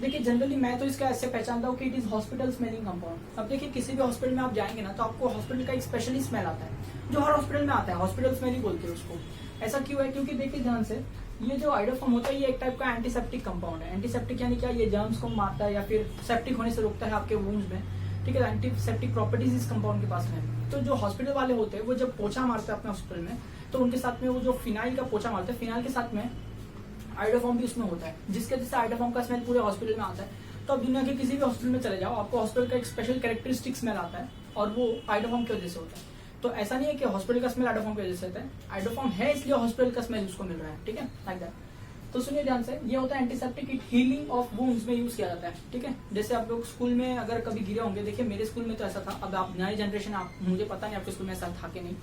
देखिए जनरली मैं तो इसका ऐसे पहचानता हूँ कि it is hospital smelling compound. अब देखिए किसी भी हॉस्पिटल में आप जाएंगे ना तो आपको हॉस्पिटल का एक स्पेशली स्मेल आता है, जो हर हॉस्पिटल में आता है। हॉस्पिटल स्मेल ही बोलते हैं उसको। ऐसा क्यों है? क्योंकि देखिए ध्यान से, ये जो आइडोफॉर्म होता है ये एक टाइप का एंटीसेप्टिक कंपाउंड है। एंटीसेप्टिक यानी क्या? ये जर्म्स को मारता है या फिर सेप्टिक होने से रोकता है आपके वुंड्स में। ठीक है, एंटीसेप्टिक प्रॉपर्टीज इस कंपाउंड के पास में। तो जो हॉस्पिटल वाले होते हैं वो जब पोछा मारते हैं अपने हॉस्पिटल में, तो उनके साथ में वो जो फिनाइल का पोछा मारते हैं, फिनाइल के साथ में आइडोफॉर्म भी उसमें होता है, जिसके वजह से आइडोफॉर्म का स्मेल पूरे हॉस्पिटल में आता है। तो अब दुनिया के किसी भी हॉस्पिटल में चले जाओ, आपको हॉस्पिटल का एक स्पेशल कैरेक्टरिस्टिक स्मेल आता है, और वो आइडोफॉर्म की वजह से होता है। तो ऐसा नहीं है कि हॉस्पिटल का स्मेल आइडोफॉर्म की वजह से होता है, आइडोफॉर्म है इसलिए हॉस्पिटल का स्मेल उसको मिल रहा है, ठीक है, लाइक दैट। तो सुनिए ध्यान से, ये होता है antiseptic, it healing of wounds में यूज किया जाता है, ठीक है। जैसे आप लोग स्कूल में अगर कभी गिरे होंगे, देखिए मेरे स्कूल में तो ऐसा था, अब आप नई जनरेशन, आप मुझे पता नहीं आपके स्कूल में ऐसा था कि नहीं।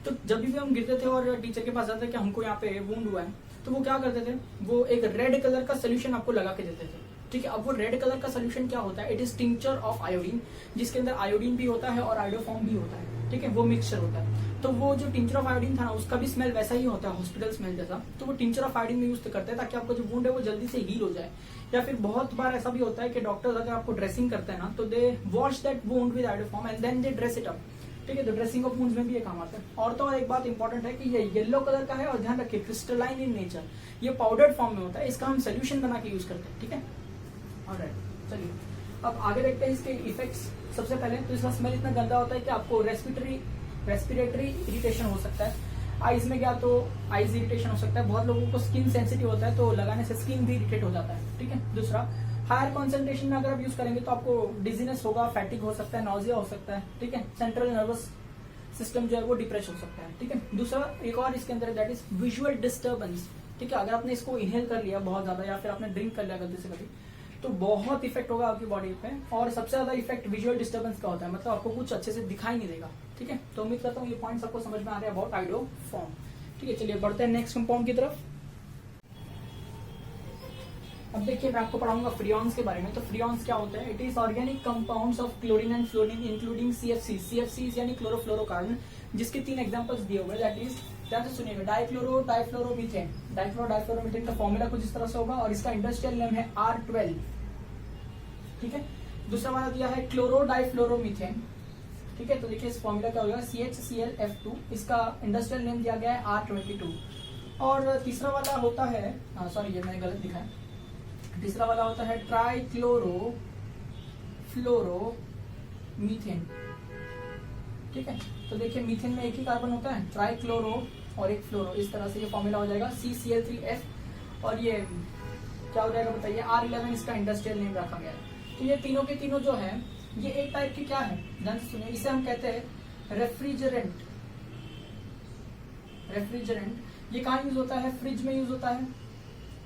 तो जब भी हम गिरते थे और टीचर के पास जाते थे कि हमको यहाँ पे वुंड हुआ है, तो वो क्या करते थे, वो एक रेड कलर का सोल्यूशन आपको लगा के देते थे, ठीक है। अब वो रेड कलर का सोल्यूशन क्या होता है, it is tincture of iodine, जिसके अंदर आयोडीन भी होता है और आइडोफॉर्म भी होता है, ठीक है, वो मिक्सचर होता है। तो वो जो टिंचर ऑफ आयोडीन था ना, उसका भी स्मेल वैसा ही होता है, हॉस्पिटल स्मेल जैसा। तो वो टिंचर ऑफ आयोडीन में यूज करते हैं ताकि आपका जो वुंड है वो जल्दी से हील हो जाए। या फिर बहुत बार ऐसा भी होता है कि डॉक्टर्स अगर आपको ड्रेसिंग करते हैं ना, तो they wash that wound with iodoform and then they dress it up, ठीक है। तो ड्रेसिंग ऑफ वुंड्स में भी ये काम आता है। और तो और एक बात इंपॉर्टेंट है कि ये येलो कलर का है, और ध्यान रखिए क्रिस्टलाइन इन नेचर, ये पाउडर्ड फॉर्म में होता है, इसका हम सोल्यूशन बना के यूज करते हैं, ठीक है। ऑलराइट, चलिए अब आगे देखते हैं इसके इफेक्ट्स। सबसे पहले तो इसका स्मेल इतना गंदा होता है कि आपको रेस्पिरेटरी इरिटेशन हो सकता है। आईज में गया तो आईज इरिटेशन हो सकता है, बहुत लोगों को स्किन सेंसिटिव होता है, तो लगाने से स्किन भी इरिटेट हो जाता है, ठीक है। दूसरा, हायर कॉन्सेंट्रेशन में अगर आप यूज करेंगे तो आपको डिजीनेस होगा, फैटिक हो सकता है, नॉजिया हो सकता है, ठीक है। सेंट्रल नर्वस सिस्टम जो है वो डिप्रेस हो सकता है, ठीक है। दूसरा एक और इसके अंदर दैट इज विजुअल डिस्टर्बेंस, ठीक है। अगर आपने इसको इनहेल कर लिया बहुत ज्यादा, या फिर आपने ड्रिंक कर लिया गलती से कभी, तो बहुत इफेक्ट होगा आपकी बॉडी पे। और सबसे ज्यादा इफेक्ट विजुअल डिस्टर्बेंस का होता है, मतलब आपको कुछ अच्छे से दिखाई नहीं देगा, ठीक है। तो उम्मीद करता हूँ ये पॉइंट्स आपको समझ में आ रहे हैं अबाउट आइडोफॉर्म, ठीक है। चलिए बढ़ते हैं नेक्स्ट कंपाउंड की तरफ। अब देखिए मैं आपको पढ़ाऊंगा फ्रियॉन्स के बारे में। तो फ्रियॉन्स क्या होता है, it is organic compounds of chlorine and fluorine including CFC, CFC यानी क्लोरोफ्लोरोकार्बन, जिसके 3 एग्जांपल्स दिए हुए, दैट इज, ध्यान से सुनिएगा, डाइफ्लोरोमीथेन। डाइफ्लोरोमीथेन का फॉर्मूला कुछ इस तरह से होगा, और इसका इंडस्ट्रियल नेम है R12, ठीक है। दूसरा वाला दिया है क्लोरोडाइफ्लोरोमीथेन, ठीक है। तो देखिए इस फॉर्मूला क्या होगा, CHClF2, इसका इंडस्ट्रियल नेम दिया गया है R22। और तीसरा वाला होता है, सॉरी ये मैंने गलत लिखा है, तीसरा वाला होता है ट्राइक्लोरोफ्लोरोमीथेन, ठीक है। तो देखिए मीथेन में एक ही कार्बन होता है, ट्राइक्लोरो और एक फ्लोरो, इस तरह से ये फॉर्मूला हो जाएगा CCl3F। और ये क्या हो जाएगा बताइए, R11 इसका इंडस्ट्रियल नेम रखा गया है। तो ये तीनों के तीनों जो है ये एक टाइप के क्या है, ध्यान से सुनिए, इसे हम कहते हैं रेफ्रिजरेंट। ये कहाँ यूज होता है, फ्रिज में यूज होता है,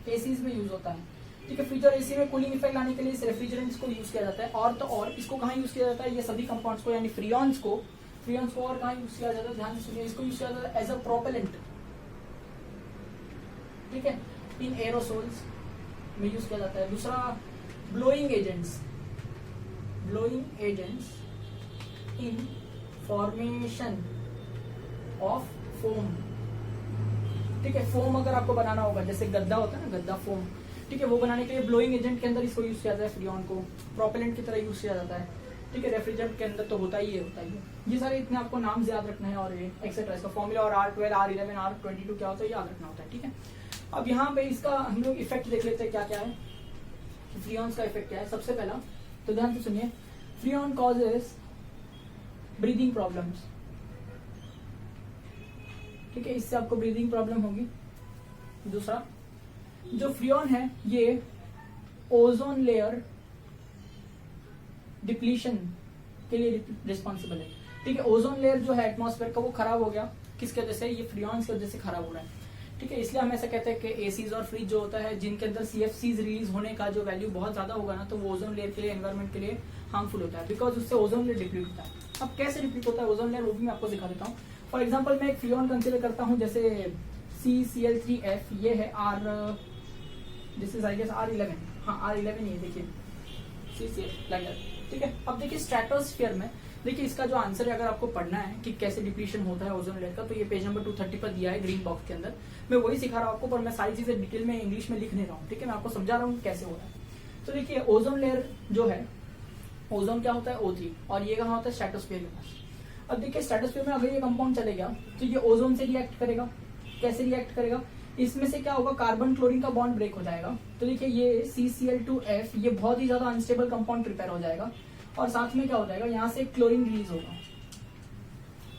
एसीज में यूज होता है, ठीक है। फ्रिज और एसी में कूलिंग इफेक्ट लाने के लिए इस रेफ्रिजरेंट्स को यूज किया जाता है। और तो और इसको कहाँ यूज किया जाता है, ये सभी कंपाउंड्स को यानी फ्रियॉन्स को और कहाँ यूज किया जाता है, ध्यान से सुनिए, इसको यूज किया जाता है एज अ प्रोपेलेंट, ठीक है, इन एरोसोल्स में यूज किया जाता है। दूसरा, blowing agents in formation of foam, ठीक है। फोम अगर आपको बनाना होगा, जैसे गद्दा होता है ना, गद्दा फोम, ठीक है, वो बनाने के लिए ब्लोइंग एजेंट के अंदर इसको यूज किया जाता है, फ्रियॉन को प्रोपेलेंट की तरह यूज किया जाता है, ठीक है। रेफ्रिजरेंट के अंदर तो होता ही है। ये सारे इतने आपको नाम याद रखना है, और ये एक्सेट्रा, इसका फॉर्मूला, और R12, R11, R22 क्या होता है याद रखना होता है, ठीक है। अब यहाँ पे इसका हम लोग इफेक्ट देख लेते हैं क्या क्या है, फ्रियॉन्स का इफेक्ट क्या है। सबसे पहला तो ध्यान से सुनिए, फ्रियॉन कॉजेस ब्रीदिंग प्रॉब्लम्स, ठीक है, इससे आपको ब्रीदिंग प्रॉब्लम होगी। दूसरा, जो फ्रियॉन है ये ओजोन लेयर डिप्लीशन के लिए रिस्पॉन्सिबल है, ठीक है। ओजोन लेयर जो है एटमॉस्फेयर का, वो खराब हो गया, किसके वजह से, ये फ्रियॉन्स की वजह से खराब हो रहा है, ठीक है। इसलिए हम ऐसा कहते हैं कि एसीज और फ्रिज जो होता है, जिनके अंदर CFCs रिलीज होने का जो वैल्यू बहुत ज्यादा होगा ना, तो वो ओजोन लेयर के लिए, एनवायरमेंट के लिए हार्मफुल होता है, बिकॉज उससे ओजोन लेयर डिप्लीट होता है। अब कैसे डिप्लीट होता है ओजोन लेयर, वो भी मैं आपको सिखा देता हूँ। फॉर एग्जाम्पल मैं एक फ्रियॉन कंसिडर करता हूँ, जैसे CCl3F, ये है this is I guess R11, हाँ R11 ही है, देखिए CCl लाइक दैट, ठीक है। अब देखिए स्ट्रेटोस्फीयर में, देखिए इसका जो आंसर है, अगर आपको पढ़ना है कि कैसे डिप्लीशन होता है ओजोन लेयर का, तो ये पेज नंबर 230 पर दिया है ग्रीन बॉक्स के अंदर। मैं वही सिखा रहा हूँ आपको, पर मैं सारी चीजें डिटेल में इंग्लिश में लिख नहीं रहा हूँ, ठीक है। मैं आपको समझा रहा हूँ कैसे हो रहा है। तो देखिए ओजोन लेयर जो है, ओजोन क्या होता है O3, और ये कहाँ होता है स्ट्रेटोस्फीयर के पास। अब देखिए स्ट्रेटोस्फीयर में अगर ये कंपाउंड चलेगा तो ये ओजोन से रिएक्ट करेगा। कैसे रिएक्ट करेगा, इसमें से क्या होगा, कार्बन क्लोरीन का बॉन्ड ब्रेक हो जाएगा। तो देखिए ये CCl2F, ये बहुत ही ज्यादा अनस्टेबल कंपाउंड प्रिपेयर हो जाएगा, और साथ में क्या हो जाएगा, यहाँ से क्लोरीन रिलीज होगा,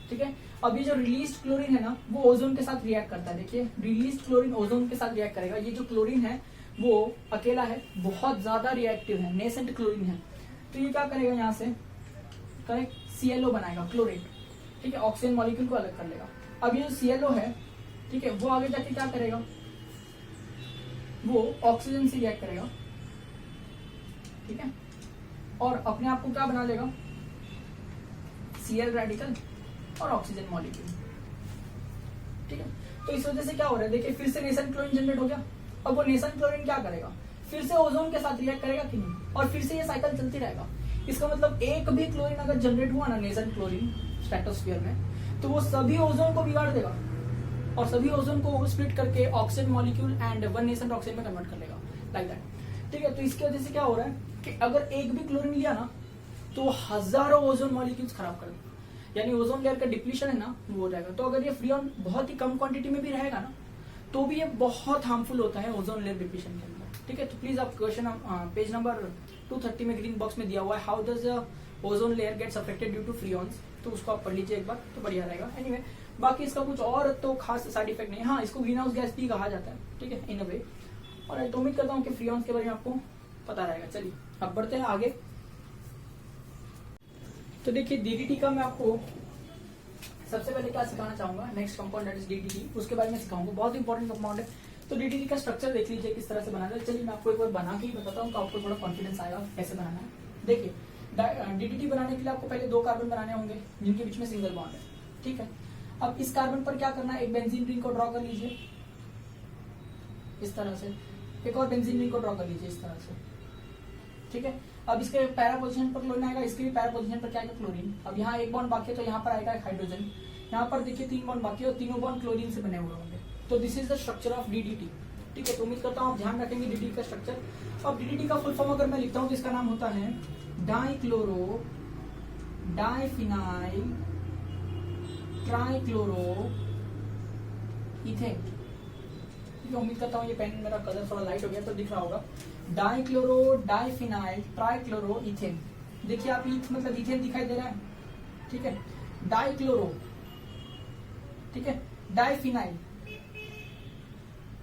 ठीक है। अब ये जो रिलीज क्लोरीन है ना वो ओजोन के साथ रिएक्ट करता है। देखिए रिलीज क्लोरीन ओजोन के साथ रिएक्ट करेगा। ये जो क्लोरीन है वो अकेला है, बहुत ज्यादा रिएक्टिव है, नेसेंट क्लोरीन है। तो ये क्या करेगा, यहाँ से करेक्ट ClO बनाएगा क्लोरेट, ठीक है, ऑक्सीजन मॉलिक्यूल को अलग कर लेगा। अब ये जो ClO है, ठीक है, वो आगे जाके क्या करेगा, वो ऑक्सीजन से रिएक्ट करेगा, ठीक है, और अपने आप को क्या बना लेगा, Cl रेडिकल और ऑक्सीजन मॉलिक्यूल, ठीक है। तो इस वजह से क्या हो रहा है, देखिए फिर से नेसेंट क्लोरीन जनरेट हो गया। अब वो नेसेंट क्लोरीन क्या करेगा, फिर से ओजोन के साथ रिएक्ट करेगा कि नहीं, और फिर से ये साइकिल चलती रहेगा। इसका मतलब एक भी क्लोरीन अगर जनरेट हुआ ना नेसेंट क्लोरीन स्ट्रेटोस्फीयर में, तो वो सभी ओजोन को बिगाड़ देगा और सभी ओजोन को स्प्लिट करके oxygen molecule and one nascent oxygen में कन्वर्ट कर लेगा, लाइक दैट, ठीक है। तो इसकी वजह से क्या हो रहा है कि अगर एक भी क्लोरीन लिया ना तो हजारों ओजोन मॉलिक्यूल्स खराब कर देगा, यानी ओजोन लेयर का डिप्लीशन है ना वो हो जाएगा। तो अगर ये फ्रीऑन बहुत ही कम क्वांटिटी में भी रहेगा ना तो भी ये बहुत हार्मफुल होता है ओजोन लेयर डिप्लीशन के अंदर, ठीक है। तो प्लीज आप क्वेश्चन पेज नंबर 230 में ग्रीन बॉक्स में दिया हुआ है, how does ozone layer gets affected due to freons, तो उसको आप पढ़ लीजिए एक बार, तो बढ़िया रहेगा। एनीवे बाकी इसका कुछ और तो खास साइड इफेक्ट नहीं, हाँ इसको ग्रीन हाउस गैस भी कहा जाता है, ठीक है, इन अ वे। और तो उम्मीद करता हूँ कि फ्रीऑन्स के बारे में आपको पता रहेगा। चलिए अब बढ़ते हैं आगे। तो देखिए डीडीटी का मैं आपको सबसे पहले क्या सिखाना चाहूंगा, next compound that is DDT, उसके बारे में सिखाऊंगा, बहुत इंपॉर्टेंट कंपाउंड है। तो डीडीटी का स्ट्रक्चर देख लीजिए किस तरह से बनाना है। चलिए मैं आपको एक बार बना के ही बताता हूँ, तो आपको थोड़ा कॉन्फिडेंस आएगा कैसे बनाना है। देखिए डीडीटी बनाने के लिए आपको पहले 2 कार्बन बनाने होंगे जिनके बीच में सिंगल बॉन्ड है, ठीक है। अब इस कार्बन पर क्या करना है, एक बेंजीन रिंग को ड्रॉ कर लीजिए इस तरह से, एक और बेंजीन रिंग को ड्रॉ कर लीजिए इस तरह से, ठीक है। अब इसके पैरा पोजीशन पर क्लोरीन आएगा, इसके भी पैरा पोजीशन पर क्या आएगा, क्लोरीन। अब यहाँ एक बॉन्ड बाकी है तो यहाँ पर आएगा एक हाइड्रोजन, यहाँ पर देखिए 3 बॉन्ड बाकी है और तीनों बॉन्ड क्लोरीन से बने हुए होंगे। तो this is the structure of DDT, ठीक है। तो उम्मीद करता हूँ आप ध्यान रखेंगे डीडीटी का स्ट्रक्चर। अब डीडीटी का फुल फॉर्म अगर मैं लिखता हूँ तो इसका नाम होता है डाइक्लोरो डाइफिनाइल ट्राइक्लोरो इथेन, ठीक है। उम्मीद करता हूँ ये पेन मेरा कलर थोड़ा लाइट हो गया तो दिख रहा होगा, डाइक्लोरो डाइफिनाइल ट्राइक्लोरो इथेन। देखिए आप ईथ मतलब इथेन दिखाई दे रहा है, ठीक है, डाइक्लोरो, ठीक है, डाइफिनाइल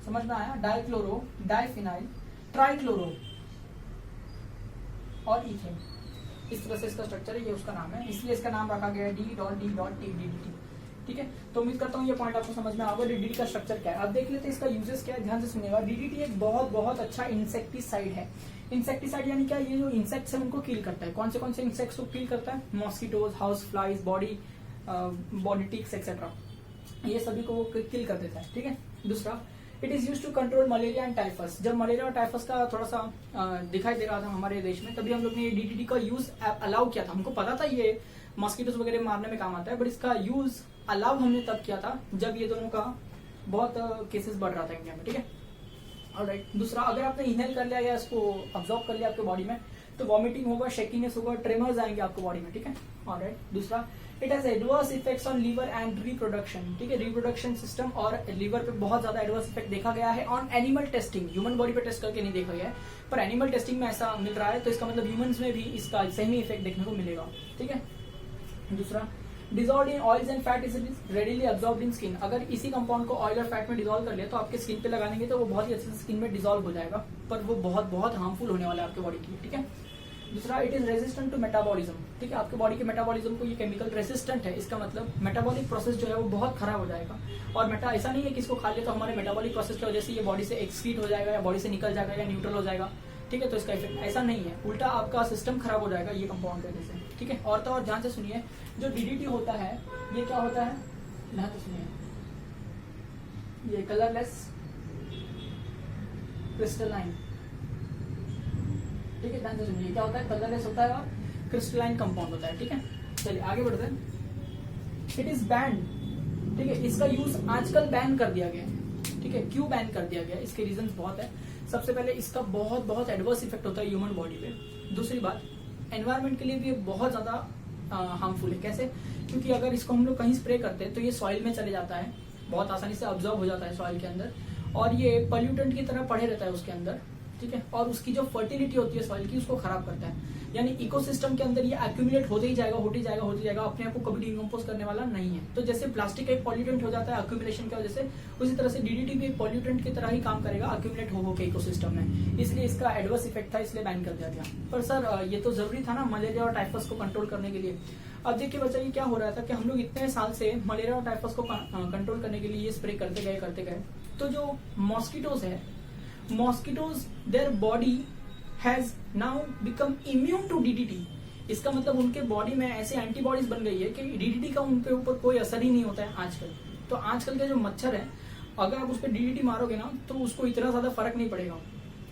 समझ में आया, डाइक्लोरो डाइफिनाइल ट्राइक्लोरो और इथेन, इस तरह से इसका स्ट्रक्चर है, ये उसका नाम है, इसलिए इसका नाम रखा गया है D.D.T, ठीक है। तो उम्मीद करता हूँ ये पॉइंट आपको समझ में आएगा डीडीटी का स्ट्रक्चर क्या है। अब देख लेते हैं इसका यूजेस क्या है, ध्यान से सुनिएगा। डीडीटी एक बहुत बहुत अच्छा इंसेक्टिसाइड है। इंसेक्टिसाइड यानी क्या, ये जो इंसेक्ट्स है उनको किल करता है। कौन से इंसेक्ट्स को किल करता है, mosquitoes, house flies, body ticks etcetera, ये सभी को वो किल कर देता है, ठीक है। दूसरा, it is use to control malaria and typhus. जब मलेरिया और टाइफस का थोड़ा सा दिखाई दे रहा था हमारे देश में, तभी हम लोग ने डीडीटी का यूज अलाउ किया था। हमको पता था ये मॉस्किटोज वगैरह मारने में काम आता है, बट इसका यूज अलाउ हमने तब किया था जब ये दोनों का बहुत केसेस बढ़ रहा था इंडिया में, ठीक है। ऑलराइट, दूसरा, अगर आपने इनहेल कर लिया या इसको अब्जॉर्ब कर लिया आपके बॉडी में तो वॉमिटिंग होगा, शेकीनेस होगा, ट्रेमर्स आएंगे आपको बॉडी में, ठीक है। ऑलराइट, दूसरा, it has adverse effects on liver and reproduction, ठीक है। रिप्रोडक्शन सिस्टम और लीवर पे बहुत ज्यादा एडवर्स इफेक्ट देखा गया है। On animal testing, human body पे टेस्ट करके नहीं देखा गया है, पर एनिमल टेस्टिंग में ऐसा मिल रहा है, तो इसका मतलब ह्यूमंस में भी इसका सेम ही इफेक्ट देखने को मिलेगा, ठीक है। दूसरा, dissolve in oils and fat is readily absorbed in skin. अगर इसी कंपाउंड को ऑयल और फैट में डिजॉल्व कर लिया तो आपके स्किन पे लगा लेंगे तो वो बहुत ही अच्छे से स्किन में डिजॉल्व हो जाएगा, पर वो बहुत हार्मफुल होने वाला है आपके बॉडी के लिए, ठीक है। दूसरा, it is resistant to metabolism, ठीक है। आपके बॉडी के मेटाबॉलिज्म को ये केमिकल रेजिस्टेंट है, इसका मतलब मेटाबॉलिक प्रोसेस जो है वो बहुत खराब हो जाएगा। और ऐसा नहीं है कि इसको खा लिया तो हमारे मेटाबॉलिक प्रोसेस की वजह से ये बॉडी से एक्सक्रीट हो जाएगा या बॉडी से निकल जाएगा या न्यूट्रल हो जाएगा, ठीक है। तो इसका इफेक्ट ऐसा नहीं है, उल्टा आपका सिस्टम खराब हो जाएगा ये कंपाउंड की वजह से, ठीक है। और तो और ध्यान से सुनिए, जो डीडीटी होता है ये क्या होता है, ध्यान से सुनिए, ये कलरलेस क्रिस्टलाइन, ठीक है। ध्यान से सुनिए, क्या होता है, कलरलेस होता है और क्रिस्टलाइन कंपाउंड होता है, ठीक है। चलिए आगे बढ़ते हैं। इट इज बैंड, ठीक है, इसका यूज आजकल बैन कर दिया गया है, ठीक है। क्यों बैन कर दिया गया, इसके रीजंस बहुत है। सबसे पहले इसका बहुत एडवर्स इफेक्ट होता है ह्यूमन बॉडी पे। दूसरी बात, एनवायरमेंट के लिए भी बहुत ज्यादा हार्मफुल है। कैसे, क्योंकि अगर इसको हम लोग कहीं स्प्रे करते हैं तो ये सॉइल में चले जाता है, बहुत आसानी से अब्जॉर्ब हो जाता है सॉइल के अंदर, और ये पॉल्यूटेंट की तरह पड़े रहता है उसके अंदर, ठीक है, और उसकी जो फर्टिलिटी होती है सॉइल की उसको खराब करता है। यानी इकोसिस्टम के अंदर ये एक्यूमुलेट होते ही जाएगा, होते ही जाएगा, होते ही जाएगा, अपने आप को कभी डिकम्पोज करने वाला नहीं है। तो जैसे प्लास्टिक एक पॉल्यूटेंट हो जाता है एक्यूमुलेशन की वजह से, उसी तरह से डीडीटी भी एक पॉल्यूटेंट की तरह ही काम करेगा एक्यूमुलेट हो के इकोसिस्टम में। इसलिए इसका एडवर्स इफेक्ट था, इसलिए बैन कर दिया गया। पर सर ये तो जरूरी था ना मलेरिया और टाइफस को कंट्रोल करने के लिए। अब देखिए बच्चा, ये क्या हो रहा था कि हम लोग इतने साल से मलेरिया और टाइफस को कंट्रोल करने के लिए ये स्प्रे करते गए, तो जो मॉस्किटोज है, mosquitoes their body has now become immune to DDT. इसका मतलब उनके बॉडी में ऐसे एंटीबॉडीज बन गई है कि डीडीटी का उनके ऊपर कोई असर ही नहीं होता है आजकल। तो आजकल के जो मच्छर है, अगर आप उस पर डीडीटी मारोगे ना तो उसको इतना ज्यादा फर्क नहीं पड़ेगा,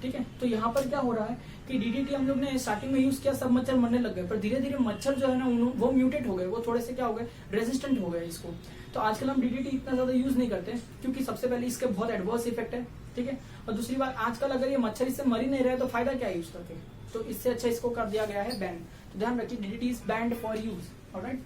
ठीक है। तो यहाँ पर क्या हो रहा है कि डीडीटी हम लोग ने स्टार्टिंग में यूज किया, सब मच्छर मरने लग गए, पर धीरे धीरे मच्छर जो है ना वो म्यूटेट हो गए, वो थोड़े से क्या हो गए, रेजिस्टेंट हो गए इसको। तो आजकल हम डीडीटी इतना ज्यादा यूज नहीं करते, क्योंकि सबसे पहले इसके बहुत एडवर्स इफेक्ट है, ठीक है। और दूसरी बात, आजकल अगर ये मच्छर इससे मर ही नहीं रहे तो फायदा क्या है यूज करके। तो इससे अच्छा इसको कर दिया गया है बैन। तो ध्यान रखिए, DDT is banned for use, alright.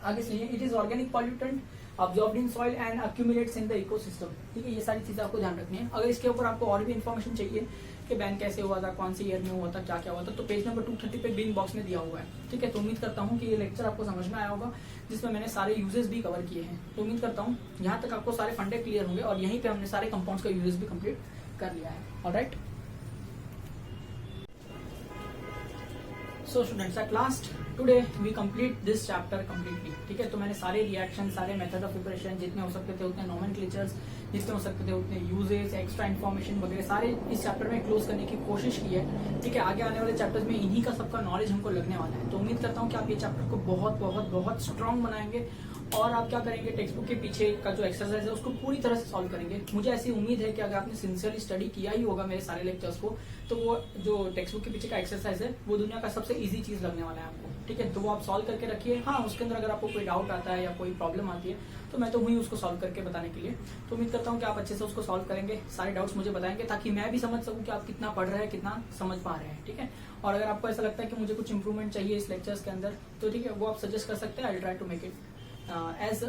आगे सुनिए, it is organic pollutant absorbed in soil and accumulates in the ecosystem, ठीक है। ये सारी चीजें आपको ध्यान रखनी है। अगर इसके ऊपर आपको और भी इन्फॉर्मेशन चाहिए कि बैन कैसे हुआ था, कौन सी ईयर में हुआ था, क्या क्या हुआ था, तो पेज नंबर 230 पे ग्रीन बॉक्स में दिया हुआ है, ठीक है। तो उम्मीद करता हूँ कि ये लेक्चर आपको समझ में आया होगा, जिसमें मैंने सारे यूजेस भी कवर किए हैं। तो उम्मीद करता हूँ यहाँ तक आपको सारे फंडे क्लियर होंगे, और यहीं पे हमने सारे कंपाउंड्स का यूजेस भी कंप्लीट कर लिया है, alright. So students, at last today we complete this chapter completely, ठीक है। तो मैंने सारे रिएक्शन, सारे मेथड ऑफ प्रिपरेशन, जितने हो सकते थे उतने नोमेनक्लेचर्स, जितने हो सकते थे उतने यूजेस, एक्स्ट्रा इन्फॉर्मेशन वगैरह सारे इस चैप्टर में क्लोज करने की कोशिश की है, ठीक है। आगे आने वाले चैप्टर्स में इन्हीं का सबका नॉलेज हमको लगने वाला है। तो उम्मीद करता हूँ कि आप ये चैप्टर को बहुत बहुत बहुत स्ट्रांग बनाएंगे, और आप क्या करेंगे, टेक्स्ट बुक के पीछे का जो एक्सरसाइज है उसको पूरी तरह से सॉल्व करेंगे। मुझे ऐसी उम्मीद है कि अगर आपने सिंसियरली स्टडी किया ही होगा मेरे सारे लेक्चर्स को, तो वो जो टेक्स्ट बुक के पीछे का एक्सरसाइज है वो दुनिया का सबसे इजी चीज लगने वाला है आपको, ठीक है। तो वो आप सॉल्व करके रखिए। हाँ, उसके अंदर अगर आपको कोई डाउट आता है या कोई प्रॉब्लम आती है तो मैं तो हुई उसको सॉल्व करके बताने के लिए। तो उम्मीद करता हूँ कि आप अच्छे से उसको सॉल्व करेंगे, सारे डाउट्स मुझे बताएंगे, ताकि मैं भी समझ सकूँ कि आप कितना पढ़ रहे हैं, कितना समझ पा रहे हैं, ठीक है। और अगर आपको ऐसा लगता है कि मुझे कुछ इंप्रूवमेंट चाहिए इस लेक्चर्स के अंदर, तो ठीक है, वो आप सजेस्ट कर सकते हैं। I will try to make it as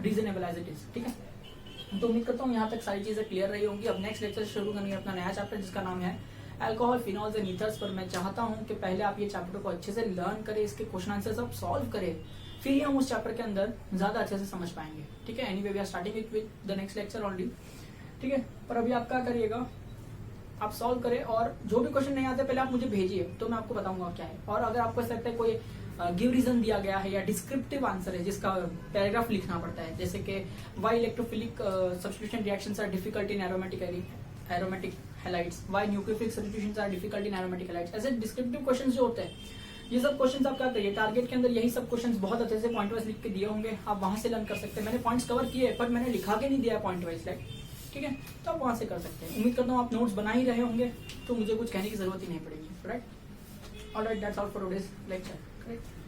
reasonable as it is, ठीक है। तो उम्मीद करता हूँ यहाँ तक सारी चीजें क्लियर रही होंगी। अब नेक्स्ट लेक्चर शुरू करेंगे अपना नया चैप्टर, जिसका नाम है अल्कोहल, फिनॉल्स एंड ईथर्स। पर मैं चाहता हूँ कि पहले आप ये चैप्टर को अच्छे से लर्न करें, इसके क्वेश्चन आंसर्स आप सॉल्व करें, फिर ही हम उस चैप्टर के अंदर ज्यादा अच्छे से समझ पाएंगे, ठीक है। Anyway we are starting with the next lecture already, ठीक है। पर अभी आप क्या करिएगा, आप सॉल्व करें, और जो भी क्वेश्चन नहीं आते पहले आप मुझे भेजिए, तो मैं आपको बताऊंगा क्या है। और अगर आपको ऐसा लगता है कोई गिव रीजन दिया गया है या डिस्क्रिप्टिव आंसर है जिसका पैराग्राफ लिखना पड़ता है, जैसे कि why electrophilic substitution reactions are difficult in aromatic halides, why nucleophilic substitutions are difficult in aromatic halides, ऐसे डिस्क्रिप्टिव क्वेश्चंस जो होते हैं, ये सब क्वेश्चंस आप क्या करिए, टारगेट के अंदर यही सब क्वेश्चंस बहुत अच्छे से पॉइंट वाइज लिख के दिए होंगे, आप वहां से लर्न कर सकते हैं। मैंने पॉइंट्स कवर किए, पर मैंने लिखा के नहीं दिया पॉइंट वाइज, ठीक है। तो आप वहां से कर सकते हैं। उम्मीद करता हूँ आप नोट्स बना ही रहे होंगे, तो मुझे कुछ कहने की जरूरत ही नहीं पड़ेगी, right. Alright, that's all for today's lecture, correct.